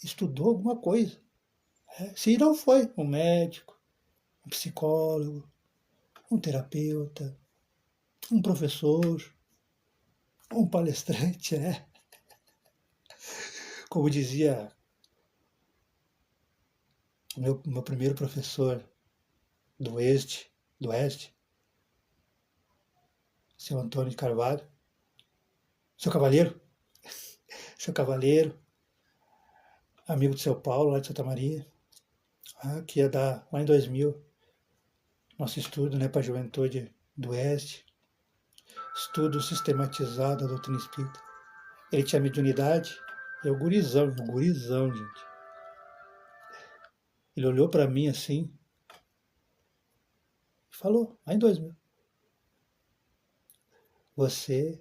estudou alguma coisa. Se não foi um médico, um psicólogo, um terapeuta, um professor, um palestrante, né? Como dizia meu primeiro professor do Oeste, seu Antônio de Carvalho, seu Cavaleiro, amigo de seu Paulo, lá de Santa Maria, que ia dar lá em 2000, nosso estudo, né, para a juventude do Oeste, estudo sistematizado da doutrina espírita. Ele tinha mediunidade, eu gurizão, gente. Ele olhou para mim assim e falou, lá em 2000, você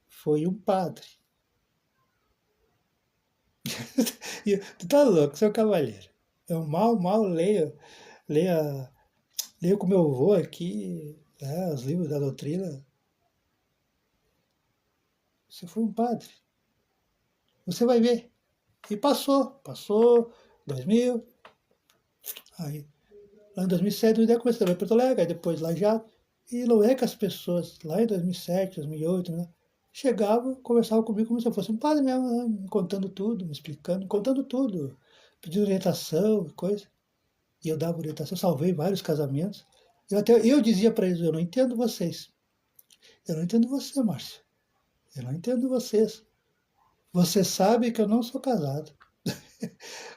foi um padre. Tu tá louco, seu cavaleiro. Eu mal leio, leio com meu avô aqui, os livros da doutrina. Você foi um padre. Você vai ver. E passou 2000. Aí, lá em 2007, eu comecei a ver Porto Alegre, aí depois lá já. E não é que as pessoas, lá em 2007, 2008, né, chegavam, conversavam comigo como se eu fosse um padre mesmo, né, me contando tudo, me explicando, contando tudo, pedindo orientação, coisa. E eu dava orientação, salvei vários casamentos. Eu dizia para eles, eu não entendo vocês. Eu não entendo você, Márcio. Eu não entendo vocês. Você sabe que eu não sou casado.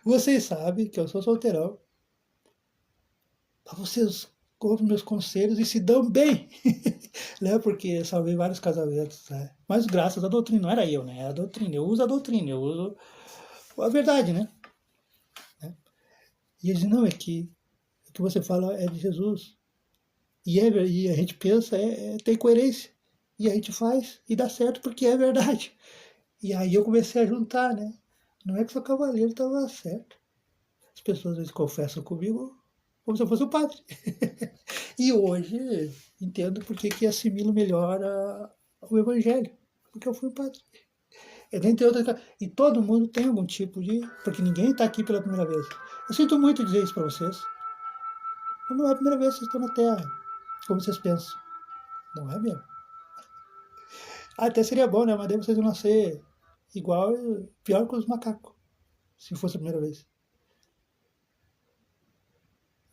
Vocês sabem que eu sou solteirão. Vocês ouvem meus conselhos e se dão bem. Né? Porque eu salvei vários casamentos. Né? Mas graças à doutrina, não era eu, né? Era a doutrina. Eu uso a doutrina, eu uso a verdade, né? E eles dizem, não, é que o que você fala é de Jesus. E a gente pensa, tem coerência. E a gente faz e dá certo porque é verdade. E aí eu comecei a juntar, né? Não é que seu cavaleiro estava certo. As pessoas às vezes confessam comigo como se eu fosse o padre. E hoje entendo por que assimilo melhor o evangelho. Porque eu fui o padre. Dentre outras, e todo mundo tem algum tipo de. Porque ninguém está aqui pela primeira vez. Eu sinto muito dizer isso para vocês. Não é a primeira vez que vocês estão na Terra, como vocês pensam. Não é mesmo. Até seria bom, né? Mas daí vocês iam nascer igual, pior que os macacos. Se fosse a primeira vez.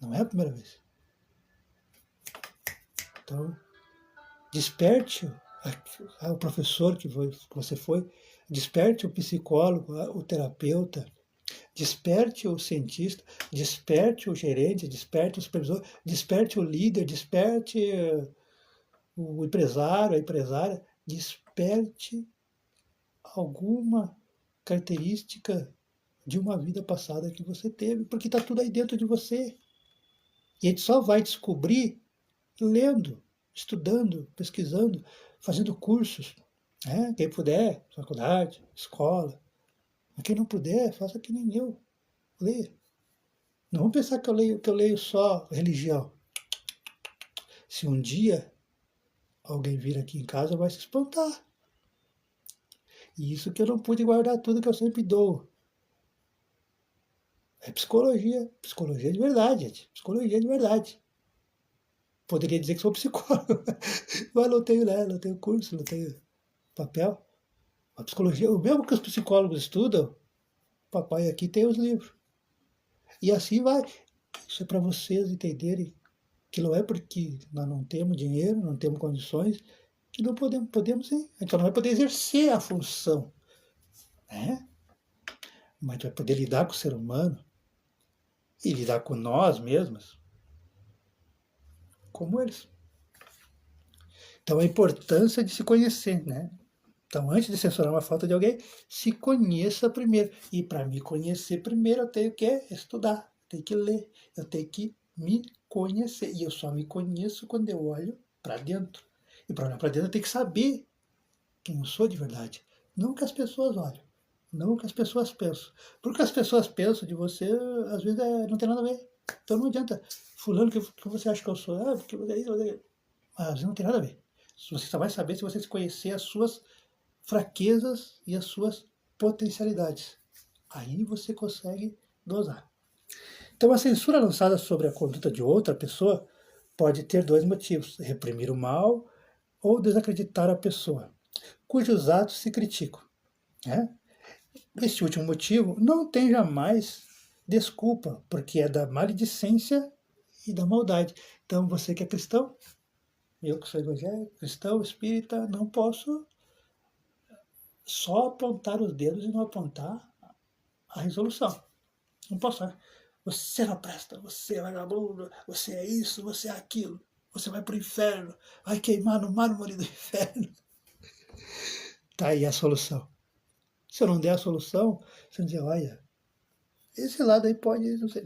Não é a primeira vez. Então, desperte o professor que você foi, desperte o psicólogo, o terapeuta, desperte o cientista, desperte o gerente, desperte o supervisor, desperte o líder, desperte o empresário, a empresária, desperte alguma característica de uma vida passada que você teve, porque está tudo aí dentro de você. E a gente só vai descobrir lendo, estudando, pesquisando, fazendo cursos. Né? Quem puder, faculdade, escola. Mas quem não puder, faça que nem eu. Leia. Não vamos pensar que eu leio só religião. Se um dia alguém vir aqui em casa, vai se espantar. E isso que eu não pude guardar tudo que eu sempre dou. É psicologia. Psicologia de verdade, gente. Psicologia de verdade. Poderia dizer que sou psicólogo, mas não tenho, né? Não tenho curso, não tenho papel. A psicologia, o mesmo que os psicólogos estudam, papai aqui tem os livros. E assim vai. Isso é para vocês entenderem que não é porque nós não temos dinheiro, não temos condições, que não podemos sim. A gente não vai poder exercer a função. Né? Mas vai poder lidar com o ser humano e lidar com nós mesmos como eles. Então a importância de se conhecer, né? Então, antes de censurar uma falta de alguém, se conheça primeiro. E para me conhecer primeiro, eu tenho que estudar, eu tenho que ler, eu tenho que me conhecer. E eu só me conheço quando eu olho para dentro. E para olhar para dentro, eu tenho que saber quem eu sou de verdade. Não o que as pessoas olham, não o que as pessoas pensam. Porque as pessoas pensam de você, às vezes, não tem nada a ver. Então não adianta. Fulano, que você acha que eu sou? Ah, porque você é isso, você é isso. Mas às vezes não tem nada a ver. Você só vai saber se você se conhecer as suas fraquezas e as suas potencialidades. Aí você consegue dosar. Então, a censura lançada sobre a conduta de outra pessoa pode ter dois motivos: reprimir o mal ou desacreditar a pessoa, cujos atos se criticam. Né? Esse último motivo não tem jamais desculpa, porque é da maledicência e da maldade. Então, você que é cristão, eu que sou evangélico, cristão, espírita, não posso só apontar os dedos e não apontar a resolução. Não posso. Você não presta, você é vagabundo, você é isso, você é aquilo. Você vai para o inferno, vai queimar no mármore do inferno. Tá aí a solução. Se eu não der a solução, você vai dizer, olha, esse lado aí pode, não sei,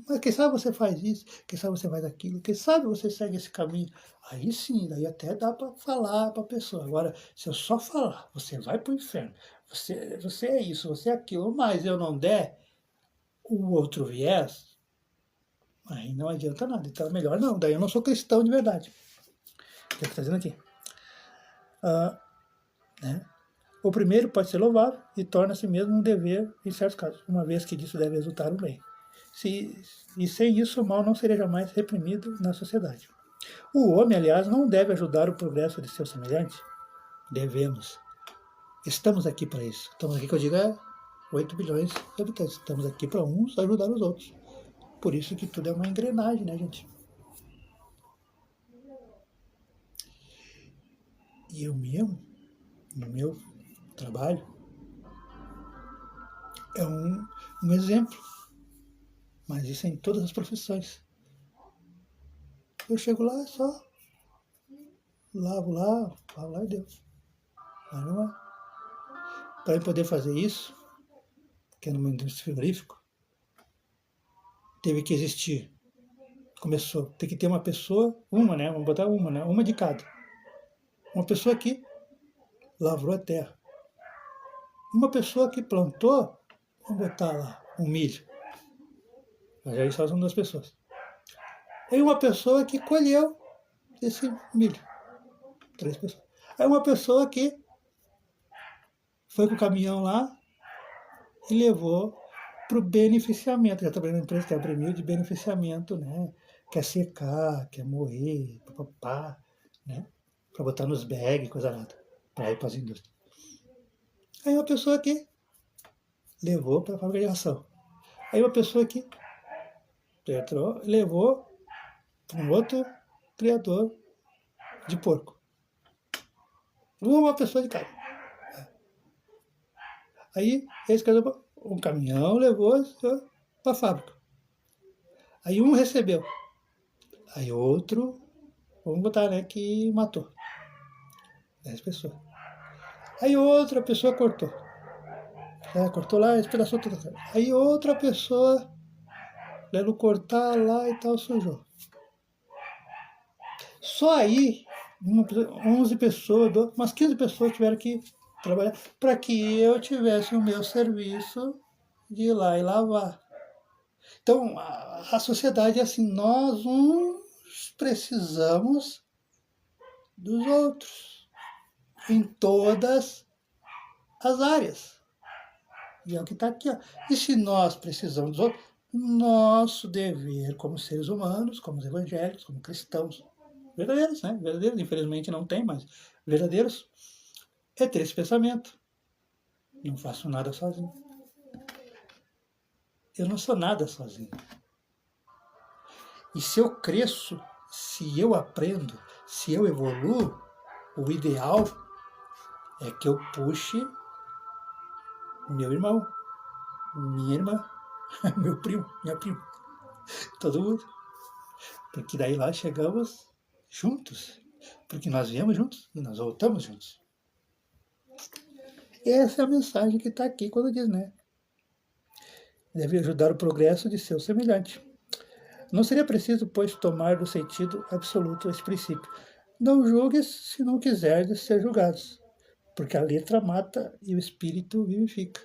mas quem sabe você faz isso, quem sabe você faz aquilo, quem sabe você segue esse caminho. Aí sim, daí até dá para falar para a pessoa. Agora, se eu só falar, você vai para o inferno, você é isso, você é aquilo, mas eu não der o outro viés, aí não adianta nada. Então é melhor não, daí eu não sou cristão de verdade. O que está dizendo aqui? Né? O primeiro pode ser louvável e torna-se mesmo um dever em certos casos, uma vez que disso deve resultar um bem. E sem isso o mal não seria jamais reprimido na sociedade. O homem, aliás, não deve ajudar o progresso de seu semelhante. Devemos. Estamos aqui para isso. Estamos aqui, que eu digo, 8 bilhões de habitantes. Estamos aqui para uns ajudar os outros. Por isso que tudo é uma engrenagem, né, gente? E eu mesmo, no meu trabalho, é um exemplo. Mas isso é em todas as profissões. Eu chego lá, só lavo lá e deu. Mas não é. Para eu poder fazer isso, que é numa indústria frigorífica, teve que existir. Tem que ter uma pessoa, né? Vamos botar uma, né? Uma de cada. Uma pessoa que lavrou a terra. Uma pessoa que plantou, vamos botar lá, um milho. Mas aí só são 2 pessoas. Aí uma pessoa que colheu esse milho. 3 pessoas. Aí uma pessoa que foi com o caminhão lá e levou para o beneficiamento. Já trabalhei numa empresa que abre mil de beneficiamento, né? Quer secar, quer moer, papapá, né? Para botar nos bags, coisa nada, para ir para as indústrias. Aí uma pessoa que levou para a fábrica de ração. Aí uma pessoa que Entrou e levou para um outro criador de porco. Uma pessoa de cada. Aí, esse criador, um caminhão levou para a fábrica. Aí um recebeu. Aí outro, vamos botar, né, que matou 10 pessoas. Aí outra pessoa cortou. Cortou lá, despedaçou tudo. Aí outra pessoa levou cortar lá e tal, sujou. Só aí, 11 pessoas, umas 15 pessoas tiveram que trabalhar para que eu tivesse o meu serviço de ir lá e lavar. Então, a sociedade é assim, nós uns precisamos dos outros, em todas as áreas. E é o que está aqui. Ó. E se nós precisamos dos outros, nosso dever como seres humanos, como evangélicos, como cristãos, verdadeiros, né? Verdadeiros, infelizmente não tem, mas verdadeiros, é ter esse pensamento. Não faço nada sozinho. Eu não sou nada sozinho. E se eu cresço, se eu aprendo, se eu evoluo, o ideal é que eu puxe meu irmão, minha irmã, meu primo, minha prima, todo mundo. Porque daí lá chegamos juntos. Porque nós viemos juntos e nós voltamos juntos. Essa é a mensagem que está aqui quando diz, né? Deve ajudar o progresso de seu semelhante. Não seria preciso, pois, tomar do sentido absoluto esse princípio. Não julgues se não quiseres ser julgados, porque a letra mata e o espírito vivifica.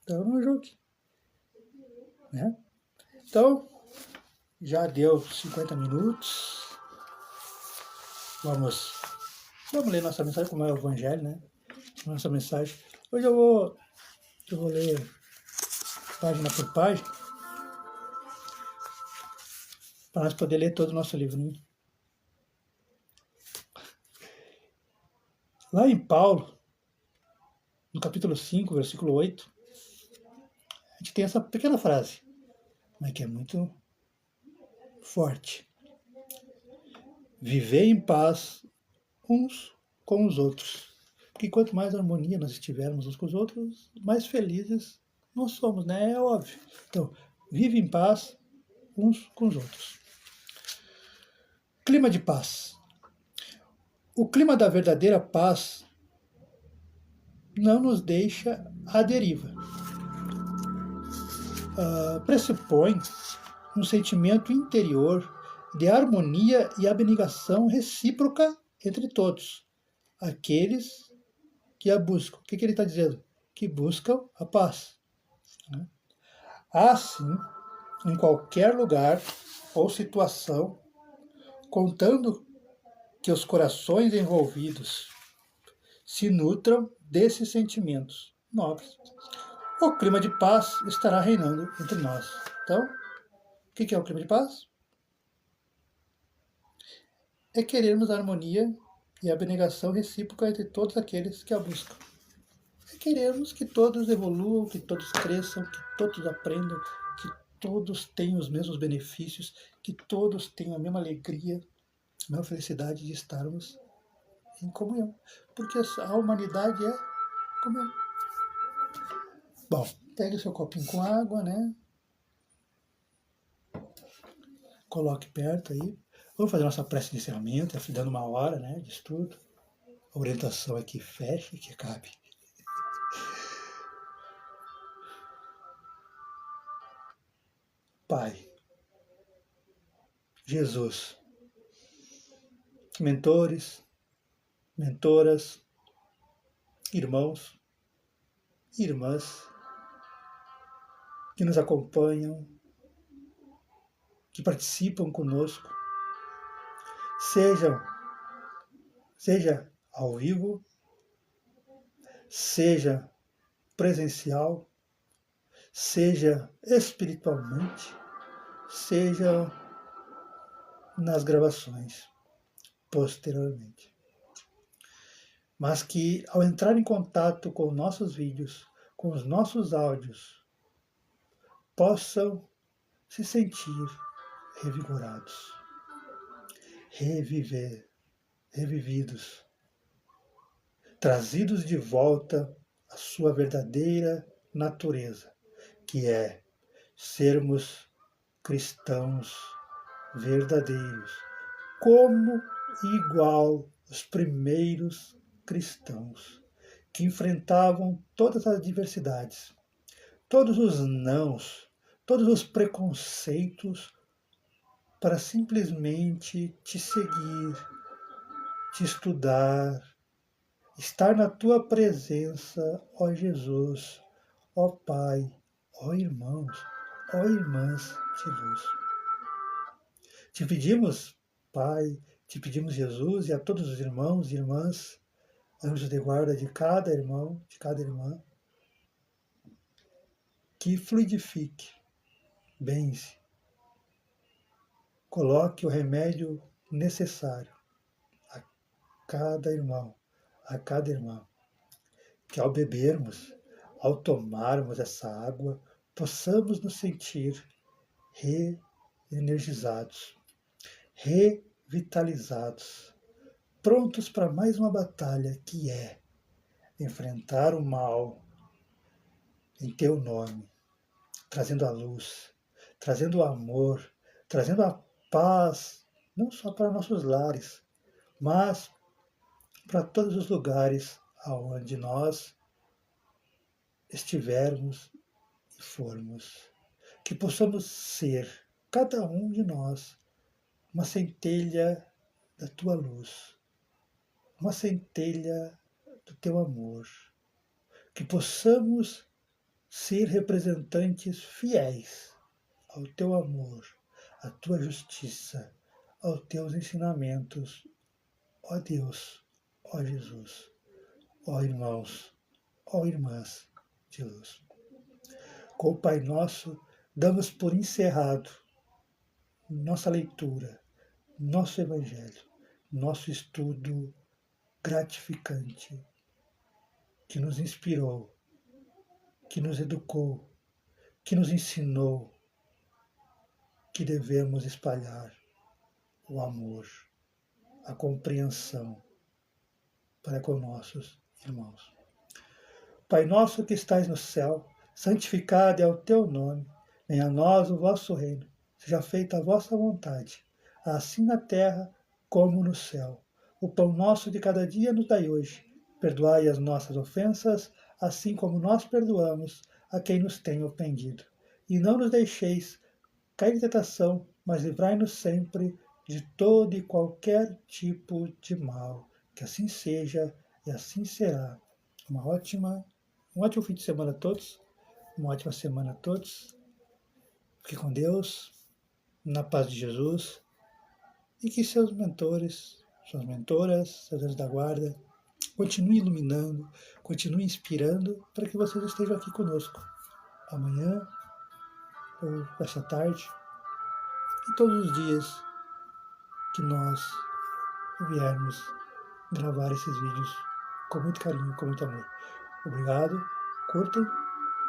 Então não julgue. Né? Então, já deu 50 minutos. Vamos ler nossa mensagem, como é o Evangelho, né? Nossa mensagem. Hoje eu vou ler página por página, para nós poder ler todo o nosso livro. Lá em Paulo, no capítulo 5, versículo 8, a gente tem essa pequena frase, mas que é muito forte. Viver em paz uns com os outros. Porque quanto mais harmonia nós estivermos uns com os outros, mais felizes nós somos, né? É óbvio. Então, vive em paz uns com os outros. Clima de paz. O clima da verdadeira paz não nos deixa à deriva. Pressupõe um sentimento interior de harmonia e abnegação recíproca entre todos, aqueles que a buscam. O que ele está dizendo? Que buscam a paz. Há, sim, em qualquer lugar ou situação, contando que os corações envolvidos se nutram desses sentimentos nobres, o clima de paz estará reinando entre nós. Então, o que é o clima de paz? É querermos a harmonia e a abnegação recíproca entre todos aqueles que a buscam. É querermos que todos evoluam, que todos cresçam, que todos aprendam, que todos tenham os mesmos benefícios, que todos tenham a mesma alegria, a mesma felicidade de estarmos em comunhão. Porque a humanidade é comunhão. Bom, pegue o seu copinho com água, né? Coloque perto aí. Vamos fazer nossa prece de encerramento, dando uma hora, né, de estudo. A orientação é que feche, que cabe. Pai, Jesus, mentores, mentoras, irmãos, irmãs que nos acompanham, que participam conosco, seja ao vivo, seja presencial, seja espiritualmente, seja nas gravações posteriormente. Mas que ao entrar em contato com nossos vídeos, com os nossos áudios, possam se sentir revigorados, revividos, trazidos de volta à sua verdadeira natureza, que é sermos cristãos verdadeiros, como igual os primeiros cristãos, que enfrentavam todas as adversidades, todos os nãos, todos os preconceitos, para simplesmente te seguir, te estudar, estar na tua presença, ó Jesus, ó Pai, ó irmãos, ó irmãs de luz. Te pedimos, Pai, te pedimos, Jesus, e a todos os irmãos e irmãs, anjos de guarda de cada irmão, de cada irmã, que fluidifique, benze, coloque o remédio necessário a cada irmão, a cada irmã, que ao bebermos, ao tomarmos essa água, possamos nos sentir reenergizados, revitalizados, prontos para mais uma batalha, que é enfrentar o mal em teu nome, trazendo a luz, trazendo o amor, trazendo a paz, não só para nossos lares, mas para todos os lugares aonde nós estivermos e formos. Que possamos ser, cada um de nós, uma centelha da tua luz, uma centelha do teu amor. Que possamos ser representantes fiéis ao teu amor, à tua justiça, aos teus ensinamentos, ó Deus, ó Jesus, ó irmãos, ó irmãs de luz. Com o Pai Nosso, damos por encerrado nossa leitura, nosso Evangelho, nosso estudo gratificante, que nos inspirou, que nos educou, que nos ensinou que devemos espalhar o amor, a compreensão para com nossos irmãos. Pai nosso que estais no céu, santificado é o teu nome, venha a nós o vosso reino, seja feita a vossa vontade, assim na terra como no céu. O pão nosso de cada dia nos dai hoje, perdoai as nossas ofensas, assim como nós perdoamos a quem nos tem ofendido. E não nos deixeis cair em tentação, mas livrai-nos sempre de todo e qualquer tipo de mal. Que assim seja e assim será. Um ótimo fim de semana a todos, uma ótima semana a todos. Fique com Deus, na paz de Jesus, e que seus mentores, suas mentoras, seus anjos da guarda, continuem iluminando, continuem inspirando, para que vocês estejam aqui conosco amanhã ou esta tarde e todos os dias que nós viermos gravar esses vídeos com muito carinho, com muito amor. Obrigado, curtem,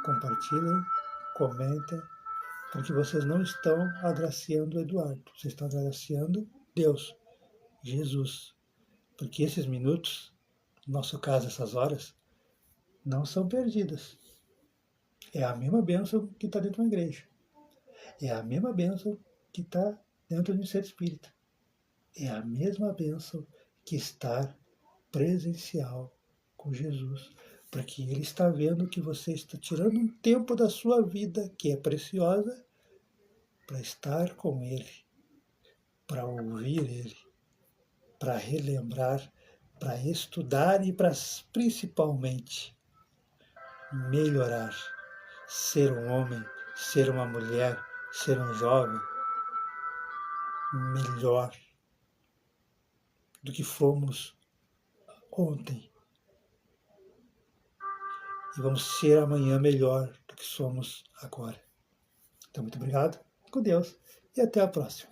compartilhem, comentem, porque vocês não estão agraciando o Eduardo, vocês estão agraciando Deus, Jesus, porque esses minutos, no nosso caso, essas horas, não são perdidas. É a mesma bênção que está dentro da igreja. É a mesma bênção que está dentro de um centro espírita. É a mesma bênção que estar presencial com Jesus, porque Ele está vendo que você está tirando um tempo da sua vida, que é preciosa, para estar com Ele, para ouvir Ele, para relembrar, para estudar e para principalmente melhorar, ser um homem, ser uma mulher, ser um jovem melhor do que fomos ontem. E vamos ser amanhã melhor do que somos agora. Então, muito obrigado, com Deus, e até a próxima.